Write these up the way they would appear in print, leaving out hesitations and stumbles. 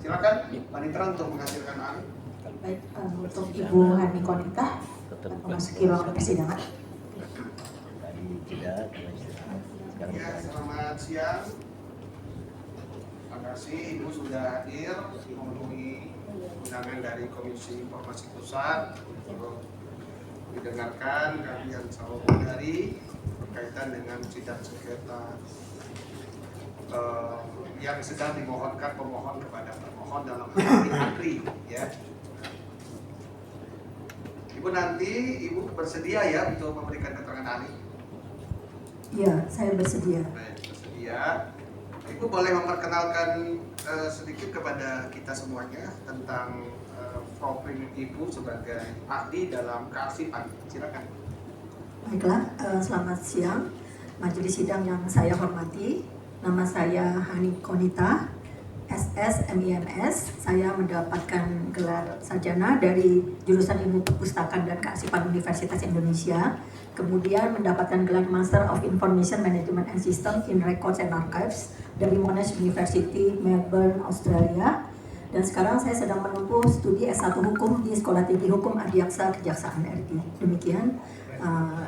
Silakan Panitra untuk menghasilkan ahli. Baik, untuk Ibu Hani Konita memasuki ruang persidangan. Ya, selamat siang. Terima kasih Ibu sudah hadir memenuhi undangan dari Komisi Informasi Pusat untuk didengarkan kalian selalu dari berkaitan dengan sidang sengketa yang sedang dimohonkan pemohon kepada termohon dalam hal ini AGRI, ya. Ibu nanti Ibu bersedia ya untuk memberikan keterangan ahli? Iya, saya bersedia. Baik, bersedia. Ibu boleh memperkenalkan sedikit kepada kita semuanya tentang profil Ibu sebagai ahli dalam kearsipan. Silakan. Baiklah, selamat siang majelis sidang yang saya hormati. Nama saya Hani Konita, SS MIMS. Saya mendapatkan gelar sarjana dari jurusan Ilmu Perpustakaan dan Kearsipan Universitas Indonesia. Kemudian mendapatkan gelar Master of Information Management and System in Records and Archives dari Monash University, Melbourne, Australia. Dan sekarang saya sedang menempuh studi S1 Hukum di Sekolah Tinggi Hukum Adiaksa Kejaksaan RI. Demikian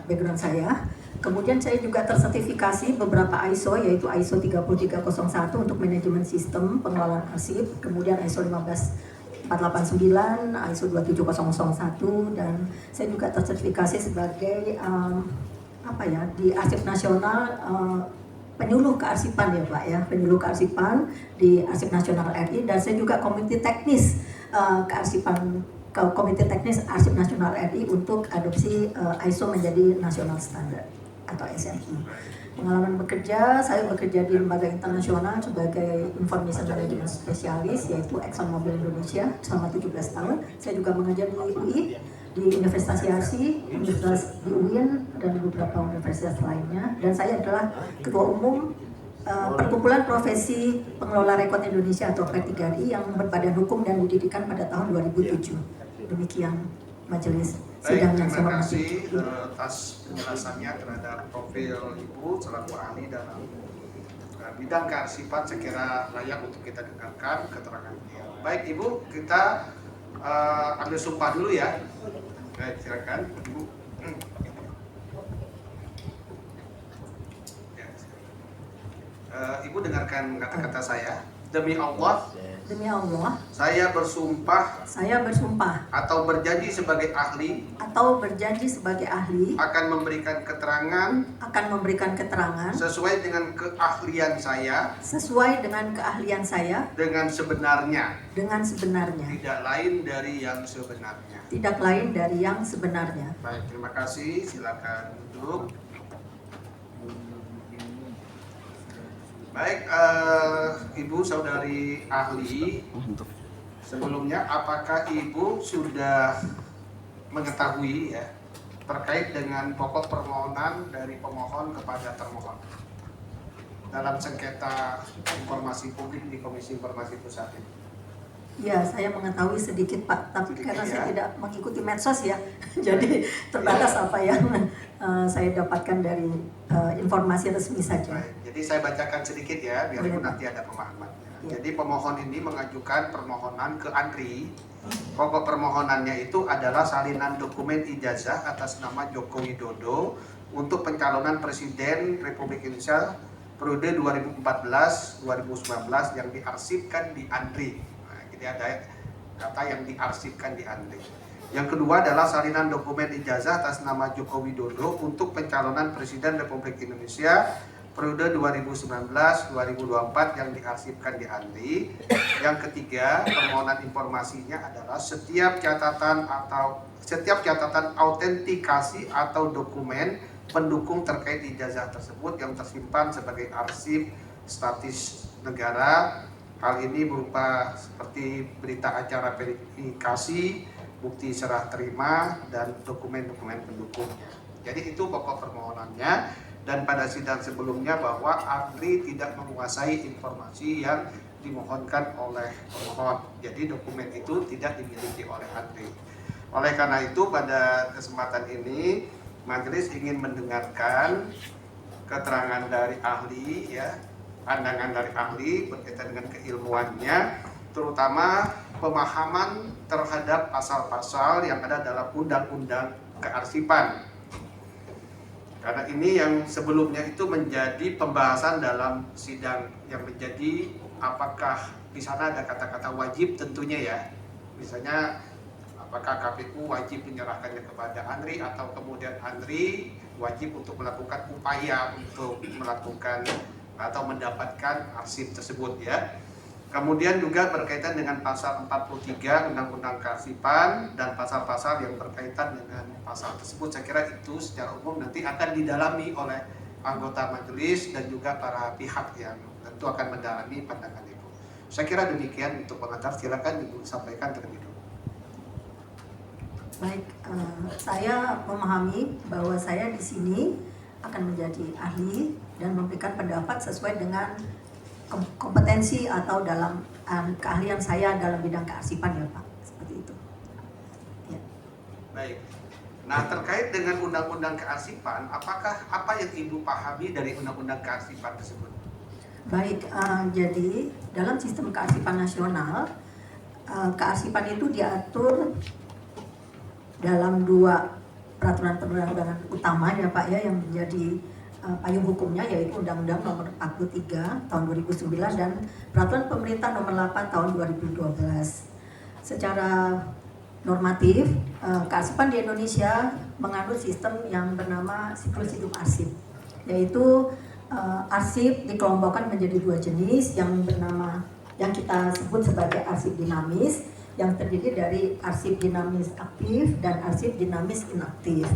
background saya. Kemudian saya juga tersertifikasi beberapa ISO, yaitu ISO 3301 untuk manajemen sistem pengelolaan arsip, kemudian ISO 15489, ISO 27001, dan saya juga tersertifikasi sebagai di Arsip Nasional penyuluh kearsipan ya Pak ya, penyuluh kearsipan di Arsip Nasional RI, dan saya juga komite teknis kearsipan Komite Teknis Arsip Nasional RI untuk adopsi ISO menjadi nasional standar atau SNI. Pengalaman bekerja, saya bekerja di lembaga internasional sebagai Information Management Spesialis, yaitu ExxonMobil Indonesia selama 17 tahun. Saya juga mengajar di UI, di Universitas Yarsi, Universitas di UIN, dan beberapa universitas lainnya. Dan saya adalah Ketua Umum Perkumpulan Profesi Pengelola Rekod Indonesia atau P3RI yang berbadan hukum dan pendidikan pada tahun 2007. Demikian majelis sidang yang saya hormati. Terima kasih atas penjelasannya terhadap profil Ibu selaku ahli dalam bidang kearsipan. Saya kira layak untuk kita dengarkan keterangan beliau. Baik Ibu, kita ambil sumpah dulu ya. Baik, silakan Ibu. Ibu dengarkan kata-kata saya. Demi Allah, saya bersumpah atau berjanji sebagai ahli akan memberikan keterangan sesuai dengan keahlian saya dengan sebenarnya, tidak lain dari yang sebenarnya. Baik, terima kasih. Silakan duduk. Baik, Ibu saudari ahli, sebelumnya apakah Ibu sudah mengetahui ya terkait dengan pokok permohonan dari pemohon kepada termohon dalam sengketa informasi publik di Komisi Informasi Pusat ini? Ya, saya mengetahui sedikit Pak, tapi karena saya tidak mengikuti medsos ya, jadi terbatas apa yang saya dapatkan dari informasi resmi saja. Baik, jadi saya bacakan sedikit ya, biar Ibu nanti ada pemahamannya. Ya. Jadi pemohon ini mengajukan permohonan ke AGRI. Pokok permohonannya itu adalah salinan dokumen ijazah atas nama Joko Widodo untuk pencalonan Presiden Republik Indonesia periode 2014-2019 yang diarsipkan di AGRI. Ada kata yang diarsipkan di AGRI. Yang kedua adalah salinan dokumen ijazah atas nama Joko Widodo untuk pencalonan Presiden Republik Indonesia periode 2019-2024 yang diarsipkan di AGRI. Yang ketiga, permohonan informasinya adalah setiap catatan autentikasi atau dokumen pendukung terkait ijazah tersebut yang tersimpan sebagai arsip statis negara. Hal ini berupa seperti berita acara verifikasi, bukti serah terima, dan dokumen-dokumen pendukungnya. Jadi itu pokok permohonannya, dan pada sidang sebelumnya bahwa AGRI tidak menguasai informasi yang dimohonkan oleh pemohon. Jadi dokumen itu tidak dimiliki oleh AGRI. Oleh karena itu pada kesempatan ini majelis ingin mendengarkan keterangan dari ahli ya, pandangan dari ahli berkaitan dengan keilmuannya terutama pemahaman terhadap pasal-pasal yang ada dalam undang-undang kearsipan. Karena ini yang sebelumnya itu menjadi pembahasan dalam sidang yang menjadi apakah di sana ada kata-kata wajib tentunya ya. Misalnya apakah KPU wajib menyerahkannya kepada ANRI atau kemudian ANRI wajib untuk melakukan upaya untuk melakukan atau mendapatkan arsip tersebut ya. Kemudian juga berkaitan dengan pasal 43 Undang-Undang Kearsipan dan pasal-pasal yang berkaitan dengan pasal tersebut. Saya kira itu secara umum nanti akan didalami oleh anggota majelis dan juga para pihak yang tentu akan mendalami pandangan Ibu. Saya kira demikian untuk pengantar, silakan Ibu sampaikan terlebih dahulu. Baik, saya memahami bahwa saya di sini akan menjadi ahli dan memberikan pendapat sesuai dengan kompetensi atau dalam keahlian saya dalam bidang kearsipan ya Pak, seperti itu. Ya. Baik. Nah terkait dengan undang-undang kearsipan, apa yang Ibu pahami dari undang-undang kearsipan tersebut? Baik, jadi dalam sistem kearsipan nasional, kearsipan itu diatur dalam 2 peraturan perundang-undangan utama ya Pak ya, yang menjadi payung hukumnya, yaitu Undang-Undang Nomor 43 Tahun 2009 dan Peraturan Pemerintah Nomor 8 Tahun 2012. Secara normatif, kearsipan di Indonesia menganut sistem yang bernama siklus hidup arsip, yaitu arsip dikelompokkan menjadi 2 jenis yang kita sebut sebagai arsip dinamis, yang terdiri dari arsip dinamis aktif dan arsip dinamis inaktif.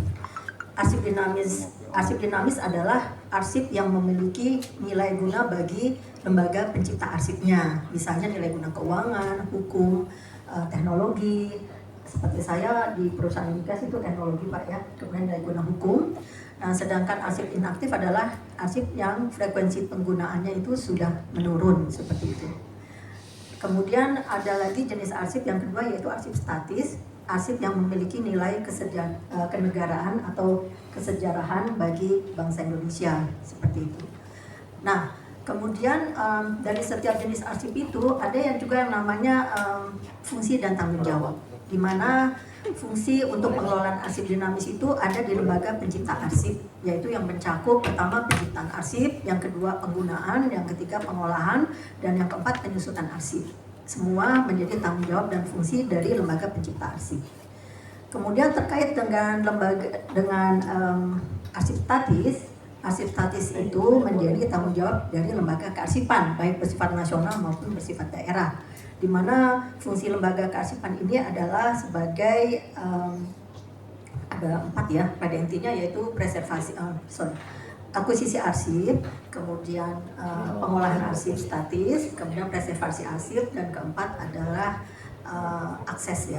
Arsip dinamis adalah arsip yang memiliki nilai guna bagi lembaga pencipta arsipnya, misalnya nilai guna keuangan, hukum, teknologi. Seperti saya di perusahaan migas itu teknologi Pak ya, kemudian nilai guna hukum. Nah, sedangkan arsip inaktif adalah arsip yang frekuensi penggunaannya itu sudah menurun, seperti itu. Kemudian ada lagi jenis arsip yang kedua, yaitu arsip statis, arsip yang memiliki nilai kenegaraan atau kesejarahan bagi bangsa Indonesia, seperti itu. Nah, kemudian dari setiap jenis arsip itu ada yang juga yang namanya fungsi dan tanggung jawab, di mana fungsi untuk pengelolaan arsip dinamis itu ada di lembaga pencipta arsip, yaitu yang mencakup pertama penciptaan arsip, yang kedua penggunaan, yang ketiga pengolahan, dan yang keempat penyusunan arsip. Semua menjadi tanggung jawab dan fungsi dari lembaga pencipta arsip. Kemudian terkait dengan arsip statis itu menjadi tanggung jawab dari lembaga kearsipan, baik bersifat nasional maupun bersifat daerah, di mana fungsi lembaga kearsipan ini adalah sebagai ada 4 ya pada intinya, yaitu akuisisi arsip, kemudian pengolahan arsip statis, kemudian preservasi arsip, dan keempat adalah akses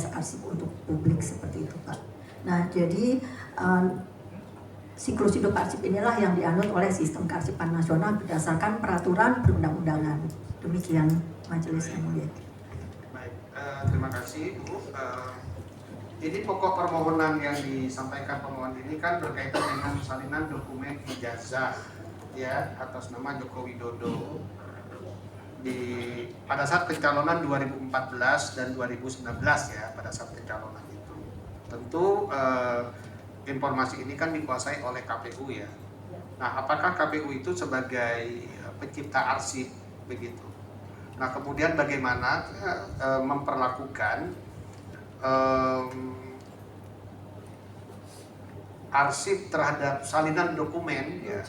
arsip untuk publik, seperti itu Pak. Nah, jadi siklus hidup arsip inilah yang dianut oleh sistem kearsipan nasional berdasarkan peraturan perundang-undangan. Demikian majelis yang mulia. Baik, terima kasih Bu. Ini pokok permohonan yang disampaikan pemohon ini kan berkaitan dengan salinan dokumen ijazah ya atas nama Joko Widodo pada saat pencalonan 2014 dan 2019 ya, pada saat pencalonan itu. Tentu informasi ini kan dikuasai oleh KPU ya. Nah, apakah KPU itu sebagai pencipta arsip begitu? Nah, kemudian bagaimana memperlakukan arsip terhadap salinan dokumen ya,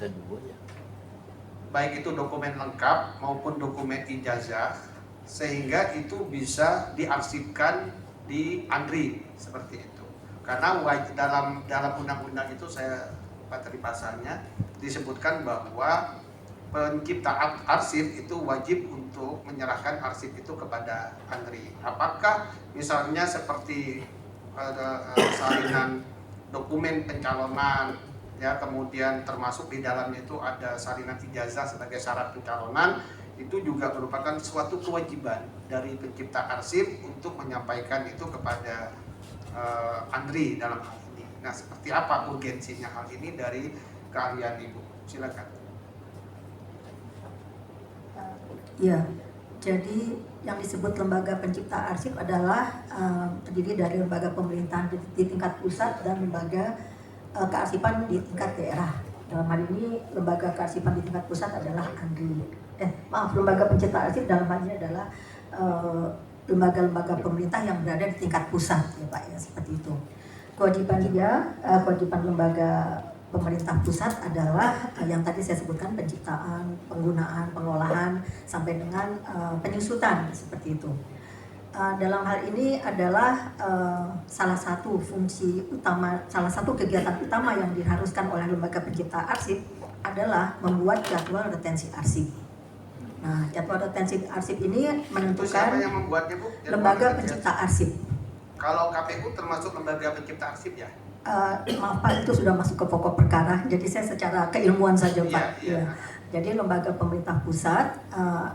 baik itu dokumen lengkap maupun dokumen ijazah, sehingga itu bisa diarsipkan di ANRI seperti itu. Karena dalam undang-undang itu, saya lupa tadi pasalnya, disebutkan bahwa pencipta arsip itu wajib untuk menyerahkan arsip itu kepada ANRI. Apakah misalnya seperti salinan dokumen pencalonan ya, kemudian termasuk di dalamnya itu ada salinan ijazah sebagai syarat pencalonan, itu juga merupakan suatu kewajiban dari pencipta arsip untuk menyampaikan itu kepada ANRI dalam hal ini. Nah, seperti apa urgensinya hal ini dari keahlian Ibu? Silakan. Ya, Jadi yang disebut lembaga pencipta arsip adalah terdiri dari lembaga pemerintahan di tingkat pusat dan lembaga kearsipan di tingkat daerah. Dalam hal ini lembaga kearsipan di tingkat pusat adalah lembaga pencipta arsip dalam hal ini adalah lembaga-lembaga pemerintah yang berada di tingkat pusat, ya Pak, ya, seperti itu. Kewajiban lembaga pemerintah pusat adalah yang tadi saya sebutkan, penciptaan, penggunaan, pengolahan sampai dengan penyusutan, seperti itu. Dalam hal ini adalah salah satu kegiatan utama yang diharuskan oleh lembaga pencipta arsip adalah membuat jadwal retensi arsip. Nah, jadwal retensi arsip ini menentukan siapa yang membuatnya, Bu? Lembaga pencipta arsip. Kalau KPU termasuk lembaga pencipta arsip ya? Maaf Pak, itu sudah masuk ke pokok perkara. Jadi saya secara keilmuan saja Pak. Iya. Jadi lembaga pemerintah pusat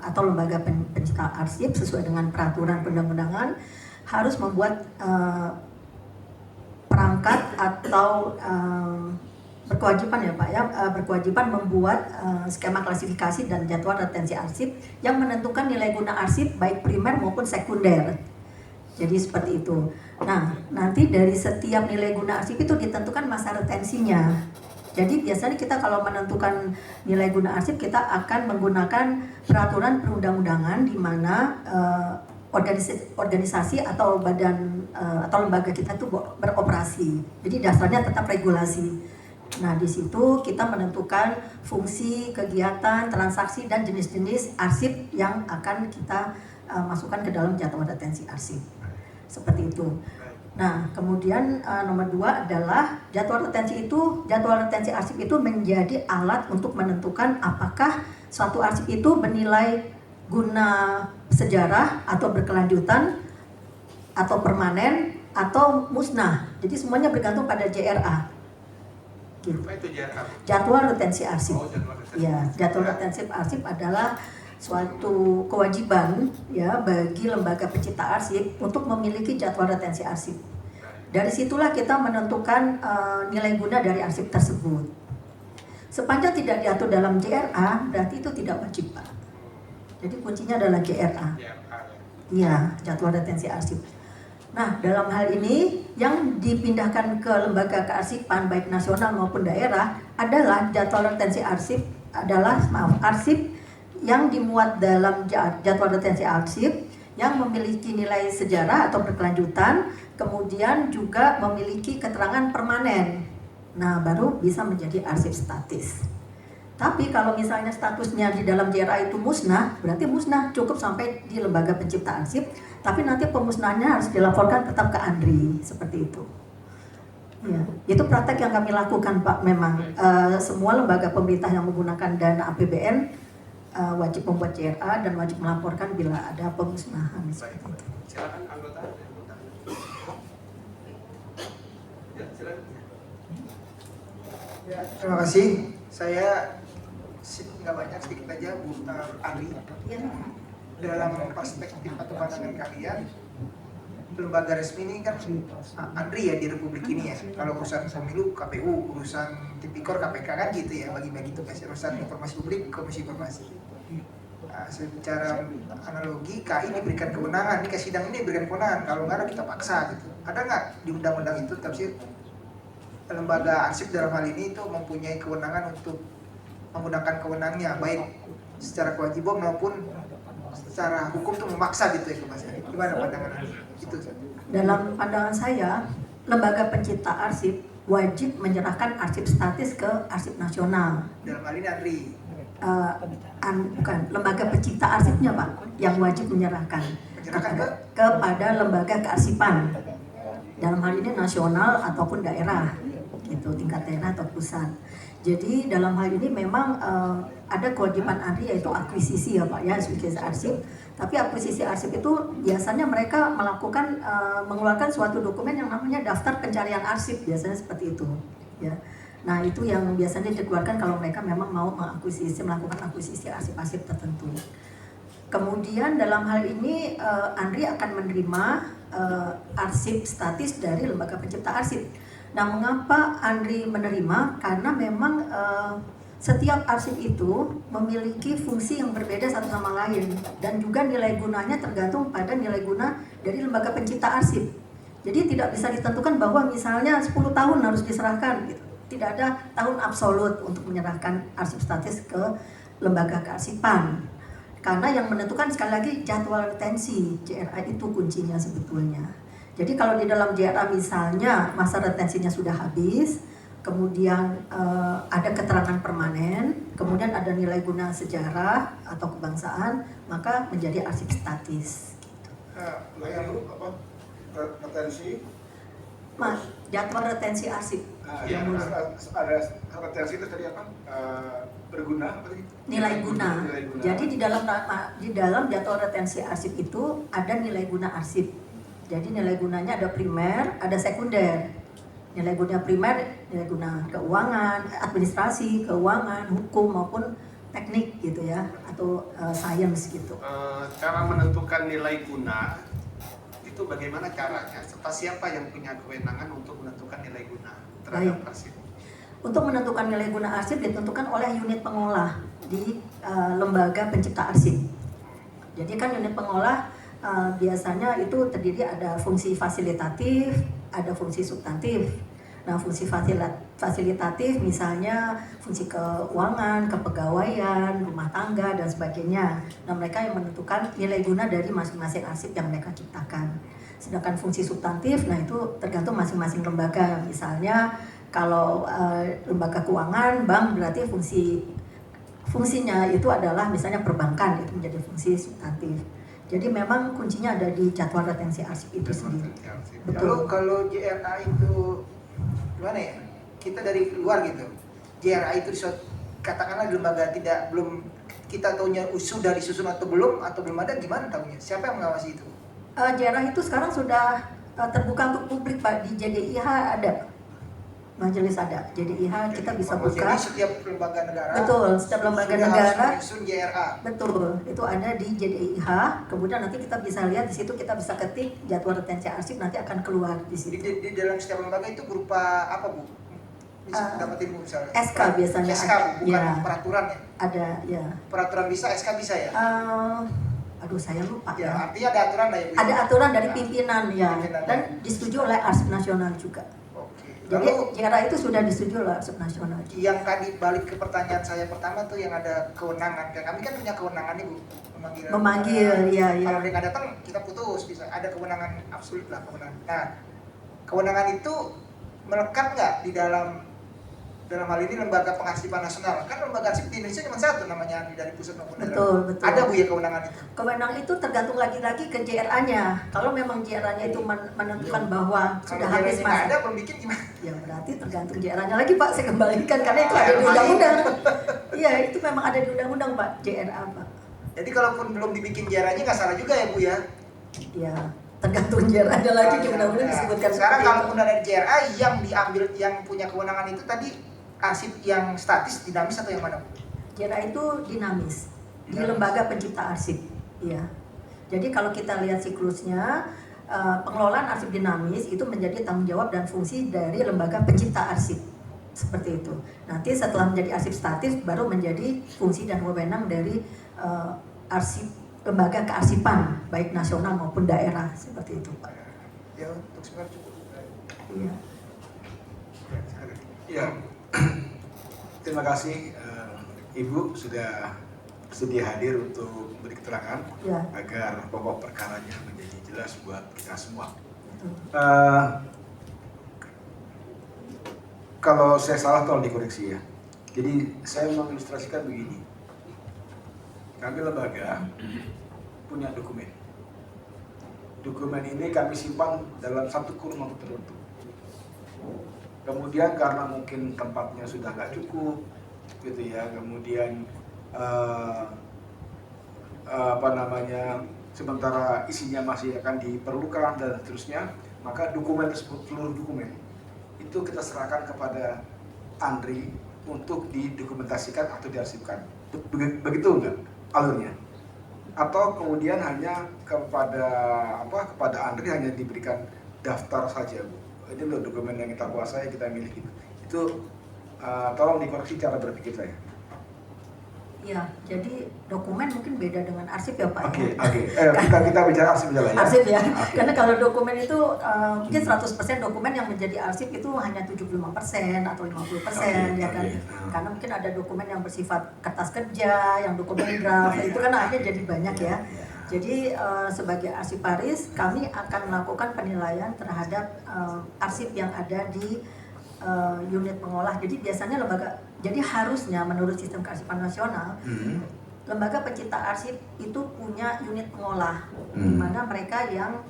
atau lembaga pencipta arsip sesuai dengan peraturan perundang-undangan harus membuat perangkat atau berkewajiban ya Pak ya, berkewajiban membuat skema klasifikasi dan jadwal retensi arsip yang menentukan nilai guna arsip baik primer maupun sekunder. Jadi seperti itu. Nah, nanti dari setiap nilai guna arsip itu ditentukan masa retensinya. Jadi biasanya kita kalau menentukan nilai guna arsip, kita akan menggunakan peraturan perundang-undangan di mana organisasi atau badan atau lembaga kita itu beroperasi. Jadi dasarnya tetap regulasi. Nah, di situ kita menentukan fungsi, kegiatan, transaksi, dan jenis-jenis arsip yang akan kita masukkan ke dalam jadwal retensi arsip. Seperti itu. Nah, kemudian nomor 2 adalah jadwal retensi arsip itu menjadi alat untuk menentukan apakah suatu arsip itu bernilai guna sejarah atau berkelanjutan atau permanen atau musnah. Jadi semuanya bergantung pada JRA. Gitu. Apa itu JRA? Jadwal retensi arsip. Oh, jadwal retensi. Ya, jadwal retensi arsip adalah suatu kewajiban ya bagi lembaga pencipta arsip untuk memiliki jadwal retensi arsip. Dari situlah kita menentukan nilai guna dari arsip tersebut. Sepanjang tidak diatur dalam JRA, berarti itu tidak wajib, Pak. Jadi kuncinya adalah JRA. Iya, jadwal retensi arsip. Nah, dalam hal ini yang dipindahkan ke lembaga kearsipan baik nasional maupun daerah adalah jadwal retensi arsip arsip yang dimuat dalam jadwal retensi arsip yang memiliki nilai sejarah atau berkelanjutan, kemudian juga memiliki keterangan permanen. Nah, baru bisa menjadi arsip statis. Tapi kalau misalnya statusnya di dalam JRA itu musnah, berarti musnah cukup sampai di lembaga pencipta arsip, tapi nanti pemusnahannya harus dilaporkan tetap ke ANDRI, seperti itu. Ya, itu praktek yang kami lakukan Pak, memang semua lembaga pemerintah yang menggunakan dana APBN wajib membuat JRA dan wajib melaporkan bila ada pemusnahan. Silakan anggota. Ya, silakan. Ya, terima kasih. Saya nggak banyak, sedikit aja Bu Andri. Dalam perspektif atau pandangan kalian, lembaga resmi ini kan Andri ya di Republik ini ya. Kalau urusan pemilu KPU, urusan tipikor KPK kan gitu ya, bagi-bagi tugas. Urusan informasi publik Komisi Informasi. Secara analogi KI diberikan kewenangan, ini ke sidang ini diberikan kewenangan. Kalau nggak ada kita paksa gitu. Ada nggak di undang-undang itu tafsir lembaga arsip dalam hal ini itu mempunyai kewenangan untuk menggunakan kewenangannya baik secara kewajiban maupun secara hukum itu memaksa gitu ya Mas. Gimana pandangan Anda? Itu. Dalam pandangan saya, lembaga pencipta arsip wajib menyerahkan arsip statis ke arsip nasional. Dalam hal ini Andri. Bukan, lembaga pencipta arsipnya Pak yang wajib menyerahkan kepada lembaga kearsipan. Dalam hal ini nasional ataupun daerah, gitu, tingkat daerah atau pusat. Jadi dalam hal ini memang ada kewajiban ANDRI yaitu akuisisi ya Pak ya, akuisisi arsip. Tapi akuisisi arsip itu biasanya mereka melakukan mengeluarkan suatu dokumen yang namanya daftar pencarian arsip, biasanya seperti itu. Ya. Nah itu yang biasanya dikeluarkan kalau mereka memang mau melakukan akuisisi arsip-arsip tertentu. Kemudian dalam hal ini ANDRI akan menerima arsip statis dari lembaga pencipta arsip. Nah, mengapa ANDRI menerima? Karena memang Setiap arsip itu memiliki fungsi yang berbeda satu sama lain dan juga nilai gunanya tergantung pada nilai guna dari lembaga pencipta arsip. Jadi tidak bisa ditentukan bahwa misalnya 10 tahun harus diserahkan gitu. Tidak ada tahun absolut untuk menyerahkan arsip statis ke lembaga kearsipan. Karena yang menentukan sekali lagi jadwal retensi JRA itu kuncinya sebetulnya. Jadi kalau di dalam JRA misalnya masa retensinya sudah habis, kemudian ada keterangan permanen, kemudian ada nilai guna sejarah atau kebangsaan, maka menjadi arsip statis. Yang apa? Retensi. Mas, jadwal retensi arsip. Ada retensi itu tadi apa? Berguna apa tadi? Nilai guna. Jadi di dalam jadwal retensi arsip itu ada nilai guna arsip. Jadi nilai gunanya ada primer, ada sekunder. Nilai guna primer, nilai guna keuangan, administrasi, keuangan, hukum maupun teknik gitu ya, atau sains gitu. Cara menentukan nilai guna itu bagaimana caranya? Serta siapa yang punya kewenangan untuk menentukan nilai guna terhadap arsip? Untuk menentukan nilai guna arsip ditentukan oleh unit pengolah di lembaga pencipta arsip. Jadi kan unit pengolah biasanya itu terdiri ada fungsi fasilitatif, ada fungsi substantif. Nah, fungsi fasilitatif misalnya fungsi keuangan, kepegawaian, rumah tangga dan sebagainya. Nah, mereka yang menentukan nilai guna dari masing-masing arsip yang mereka ciptakan. Sedangkan fungsi substantif, nah itu tergantung masing-masing lembaga. Misalnya kalau lembaga keuangan, bank berarti fungsinya itu adalah misalnya perbankan, itu menjadi fungsi substantif. Jadi memang kuncinya ada di jadwal retensi arsip itu sendiri. Betul. Kalau JRA itu gimana ya? Kita dari luar gitu. JRA itu katakanlah lembaga belum kita tahunya sudah disusun atau belum ada, gimana tahunya? Siapa yang mengawasi itu? JRA itu sekarang sudah terbuka untuk publik Pak, di JDIH ada. Majelis ada, JDIH kita bisa buka. Jadi setiap lembaga negara. Betul, setiap lembaga negara. Menyusun JRA. Betul, itu ada di JDIH. Kemudian nanti kita bisa lihat di situ, kita bisa ketik jadwal retensi arsip, nanti akan keluar di situ. Di dalam setiap lembaga itu berupa apa Bu? Bisa dapetin Bu misalnya. SK biasanya. SK bukan ya, peraturan ya. Ada ya. Peraturan bisa, SK bisa ya. Aduh saya lupa Ya, ya. artinya ada aturan lah ya Bu. Ada aturan dari pimpinan ya, Pimpinan, dan disetujui oleh Arsip Nasional juga. Jadi Lalu JRA itu sudah disetujui oleh Arsip Nasional. yang tadi balik ke pertanyaan saya pertama tuh yang ada kewenangan. Kami kan punya kewenangan nih Bu, Memanggil, ya. Kalau dia nggak datang kita putus, bisa ada kewenangan absolut lah kewenangan. Nah, kewenangan itu melekat nggak di dalam hal ini lembaga pengarsipan nasional? Kan lembaga arsip di Indonesia cuma satu namanya, dari pusat maupun daerah. Betul. Ada Bu ya kewenangan itu? Kewenangan itu tergantung lagi-lagi ke JRA-nya. Kalau memang JRA-nya itu menentukan bahwa Kalau sudah habis nggak masa, ada belum bikin gimana? ya berarti tergantung JRA-nya lagi Pak. Saya kembalikan karena itu ada di undang-undang. Iya, itu memang ada di undang-undang Pak, JRA Pak. Jadi kalaupun belum dibikin JRA-nya nggak salah juga ya Bu ya? Ya, tergantung JRA-nya lagi di undang-undang disebutkan. Sekarang seperti kalau itu. pun ada JRA yang diambil, yang punya kewenangan itu tadi arsip yang statis, dinamis atau yang mana Bu? JRA itu dinamis di Dinamis. lembaga pencipta arsip. Iya. Jadi kalau kita lihat siklusnya, pengelolaan arsip dinamis itu menjadi tanggung jawab dan fungsi dari lembaga pencipta arsip. Seperti itu. Nanti setelah menjadi arsip statis baru menjadi fungsi dan wewenang dari arsip lembaga kearsipan baik nasional maupun daerah, seperti itu Pak. Ya untuk sekarang cukup. Iya. Ya, terima kasih Ibu sudah bersedia hadir untuk memberi keterangan Ya. agar pokok perkaranya menjadi jelas buat kita semua. Betul. Kalau saya salah tolong dikoreksi ya. Jadi saya mengilustrasikan begini. Kami lembaga punya dokumen. Dokumen ini kami simpan dalam satu kurun waktu tertentu. Kemudian karena mungkin tempatnya sudah nggak cukup, gitu ya. Kemudian sementara isinya masih akan diperlukan dan seterusnya, maka dokumen tersebut, seluruh dokumen itu kita serahkan kepada Andri untuk didokumentasikan atau diarsipkan. Begitu enggak alurnya? Atau kemudian hanya kepada Andri hanya diberikan daftar saja, Bu. Ini loh dokumen yang kita kuasai, kita miliki. Itu tolong dikoreksi cara berpikir saya. Ya, jadi dokumen mungkin beda dengan arsip ya Pak Oke, ya. oke. Kita bicara arsip aja lah ya. Arsip ya, Oke. karena kalau dokumen itu mungkin 100% dokumen yang menjadi arsip itu hanya 75% atau 50% ya kan. Oke. Karena mungkin ada dokumen yang bersifat kertas kerja, yang dokumen draft, itu kan akhirnya jadi banyak ya. Jadi sebagai arsiparis kami akan melakukan penilaian terhadap arsip yang ada di unit pengolah. Jadi biasanya jadi harusnya menurut sistem kearsipan nasional, lembaga pencipta arsip itu punya unit pengolah, di mana mereka yang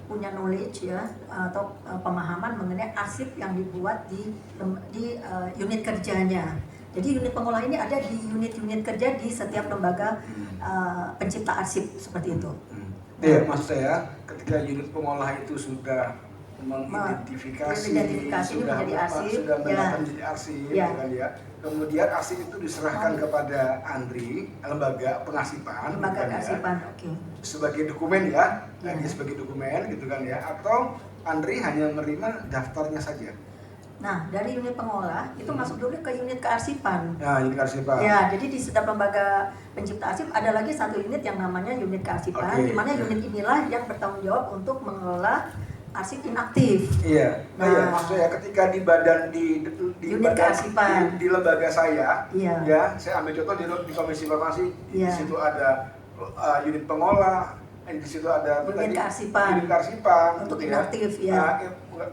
punya knowledge ya atau pemahaman mengenai arsip yang dibuat di unit kerjanya. Jadi unit pengolah ini ada di unit-unit kerja di setiap lembaga pencipta arsip seperti itu. Iya, maksud saya ketika unit pengolah itu sudah mengidentifikasi sudah menjadi arsip, sudah menjadi arsip, ya. kan ya. Kemudian arsip itu diserahkan kepada Andri, lembaga pengasipan, Lembaga kan kearsipan, ya, oke. sebagai dokumen ya, Ya. dia sebagai dokumen gitu kan ya, atau Andri hanya menerima daftarnya saja. Nah, dari unit pengolah itu masuk dulu ke unit kearsipan. Nah, unit kearsipan. Ya, jadi di setiap lembaga pencipta arsip ada lagi satu unit yang namanya unit kearsipan, Oke. di mana unit inilah yang bertanggung jawab untuk mengelola arsip inaktif. Iya, Nah, iya, maksudnya ketika di badan di unit badan kearsipan. di lembaga saya, Iya. ya, saya ambil contoh di Komisi Informasi, Iya. di situ ada unit pengolah, di situ ada Unit kearsipan. unit kearsipan, Untuk gitu inaktif, ya.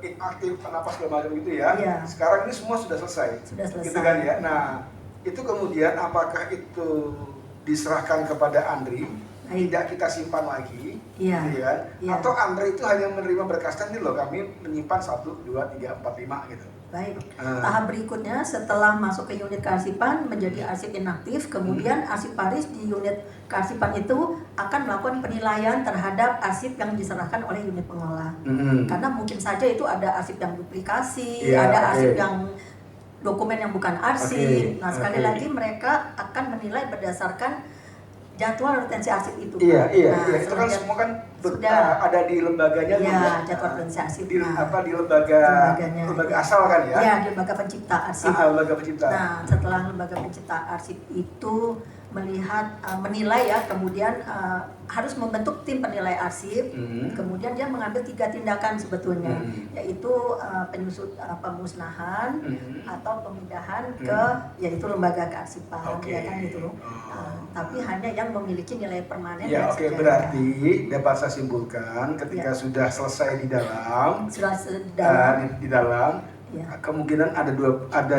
Inaktif, kenapa segala macam gitu ya. Iya. Sekarang ini semua sudah selesai. Sudah selesai. Gitu kan ya. Nah, itu kemudian apakah itu diserahkan kepada Andri? Baik. Tidak kita simpan lagi, Iya. gitu kan? Iya. Atau Andre itu hanya menerima berkasnya nih loh, kami menyimpan 1, 2, 3, 4, 5 gitu. Baik. Tahap berikutnya setelah masuk ke unit kearsipan menjadi arsip inaktif, kemudian arsiparis di unit kearsipan itu akan melakukan penilaian terhadap arsip yang diserahkan oleh unit pengolah. Karena mungkin saja itu ada arsip yang duplikasi, Iya, ada oke. arsip yang dokumen yang bukan arsip. Oke, Nah, sekali oke. lagi mereka akan menilai berdasarkan jadwal retensi arsip itu. Iya, Pak. iya, Nah, iya. Itu kan semenjak- semua kan sudah. ada di lembaganya Iya, tuh, ya. jadwal retensi arsip. Di Nah, di lembaga lembaganya. asal kan ya? Ya, di lembaga pencipta arsip. Lembaga pencipta. Nah, setelah lembaga pencipta arsip itu melihat, menilai ya, kemudian harus membentuk tim penilai arsip. Kemudian dia mengambil 3 tindakan sebetulnya, yaitu pemusnahan atau pemindahan ke yaitu lembaga kearsipan, Oke. ya kan gitu. Tapi hanya yang memiliki nilai permanen. Ya, dan oke, sejarah. berarti dapat saya simpulkan ketika Ya. sudah selesai di dalam Sudah sedang. di dalam Ya. kemungkinan ada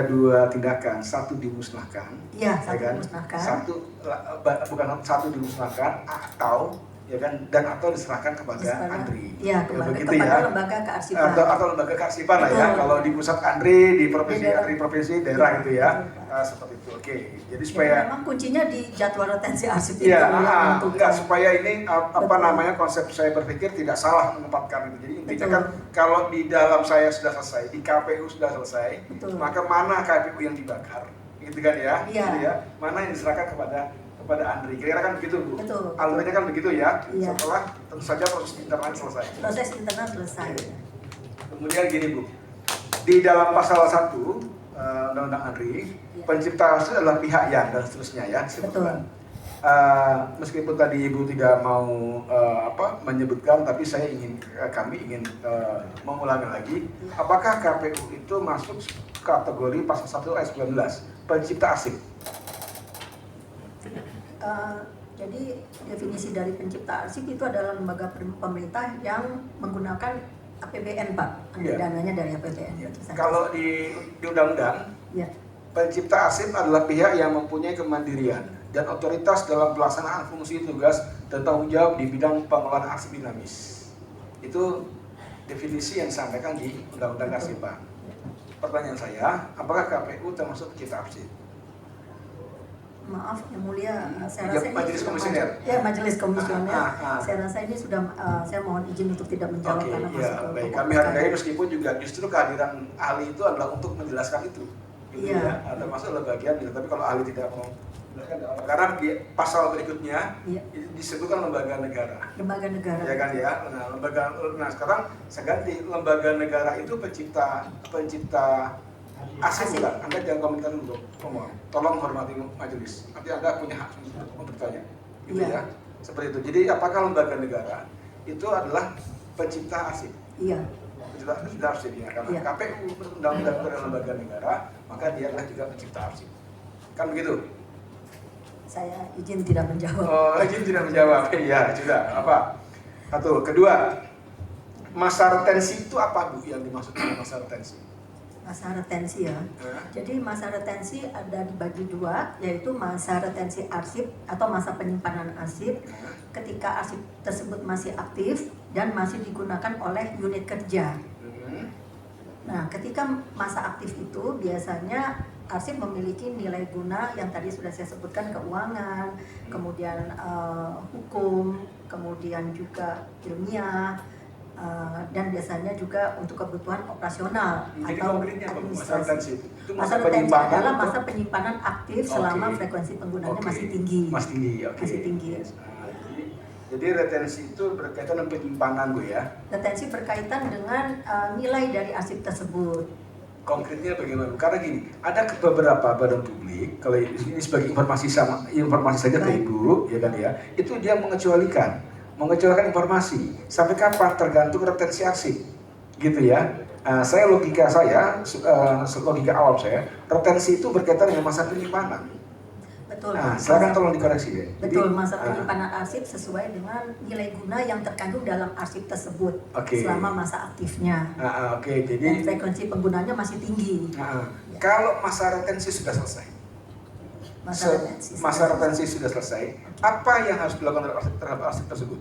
dua tindakan, satu dimusnahkan, Iya, ya satu kan? dimusnahkan. Bukan satu dimusnahkan atau ya kan, dan atau diserahkan kepada Andri. Iya, Ya, begitu kepada ya. lembaga kearsipan. Atau lembaga kearsipan lah ya. Betul. Kalau di pusat Andri, di provinsi Di daerah. Andri provinsi daerah gitu ya. Betul, Pak. Seperti itu. Oke. Jadi Jadi supaya memang kuncinya di jadwal retensi arsip itu iya, yang menentukan. enggak, supaya ini apa Betul. namanya, konsep saya berpikir tidak salah menempatkan itu. Jadi intinya Betul. kan kalau di dalam saya sudah selesai, di KPU sudah selesai, Betul. maka mana KPU yang dibakar, gitu kan ya? Iya. Gitu ya. Mana yang diserahkan kepada Andri. Kira-kira kan begitu, Bu. Betul. Alurnya kan begitu ya. Iya. Setelah tentu saja proses internal selesai. Proses internal selesai. Kemudian gini, Bu. Di dalam pasal 1 Undang-Undang Andri, Iya. pencipta arsip adalah pihak yang dan seterusnya ya disebutkan. Meskipun tadi Ibu tidak mau menyebutkan, tapi kami ingin mengulangi lagi. Apakah KPU itu masuk kategori pasal 1 ayat 19 pencipta arsip? Jadi definisi dari pencipta arsip itu adalah lembaga pemerintah yang menggunakan APBN, Pak. Iya. Dananya dari APBN. Itu saja. Kalau di undang-undang, Ya. pencipta arsip adalah pihak yang mempunyai kemandirian dan otoritas dalam pelaksanaan fungsi tugas dan tanggung jawab di bidang pengelolaan arsip dinamis. Itu definisi yang disampaikan di Undang-Undang Kearsipan. Pertanyaan saya, apakah KPU termasuk pencipta arsip? Maaf, Yang Mulia, saya Ya, rasa ini Majelis sudah Komisioner. Ya, Majelis Komisioner. Ah. Saya rasa ini sudah, saya mohon izin untuk tidak menjawab Oke, karena ya, masuk ke baik. pokok Kami perkara. hargai meskipun juga justru kehadiran ahli itu adalah untuk menjelaskan itu. Gitu Iya. ya. Termasuk adalah bagian gitu. Tapi kalau ahli tidak mau menjelaskan, tidak apa-apa. Karena di pasal berikutnya Iya. itu disebutkan lembaga negara. Lembaga negara. Ya kan ya. Nah, sekarang saya ganti lembaga negara itu pencipta Arsip enggak? Anda jangan komentar dulu, ngomong. Tolong hormati majelis. Nanti Anda punya hak untuk bertanya. Gitu Iya. ya. Seperti itu. Jadi apakah lembaga negara itu adalah pencipta arsip? Iya. Pencipta arsip ya. Karena Iya. KPU undang-undang lembaga negara, maka dia adalah juga pencipta arsip. Kan begitu? Saya izin tidak menjawab. Oh, izin tidak menjawab. Iya, sudah. Apa? Satu. Kedua, masa retensi itu apa, Bu, yang dimaksud dengan masa retensi? Masa retensi ya. Jadi masa retensi ada dibagi dua, yaitu masa retensi arsip atau masa penyimpanan arsip ketika arsip tersebut masih aktif dan masih digunakan oleh unit kerja. Nah, ketika masa aktif itu biasanya arsip memiliki nilai guna yang tadi sudah saya sebutkan, keuangan, kemudian hukum, kemudian juga ilmiah, dan biasanya juga untuk kebutuhan operasional Jadi atau konkretnya apa, masa administrasi. retensi itu Masa retensi adalah masa penyimpanan aktif selama Oke. frekuensi penggunaannya Oke. masih tinggi. Masih tinggi, oke. Masih tinggi. Nah, jadi retensi itu berkaitan dengan penyimpanan, Bu ya. Retensi berkaitan dengan nilai dari arsip tersebut. Konkretnya bagaimana? Karena gini, ada beberapa badan publik, kalau ini sebagai informasi saja ke Baik. Ibu, ya kan ya, itu dia mengecualikan informasi. Sampai kapan? Tergantung retensi arsip, gitu ya. Logika awam saya, retensi itu berkaitan dengan masa penyimpanan. Betul. Silakan tolong dikoreksi ya. Betul, masa penyimpanan arsip sesuai dengan nilai guna yang terkandung dalam arsip tersebut Oke. selama masa aktifnya. Oke, Dan jadi frekuensi penggunaannya masih tinggi. kalau masa retensi sudah selesai, masa retensi sudah selesai, apa yang harus dilakukan terhadap arsip tersebut?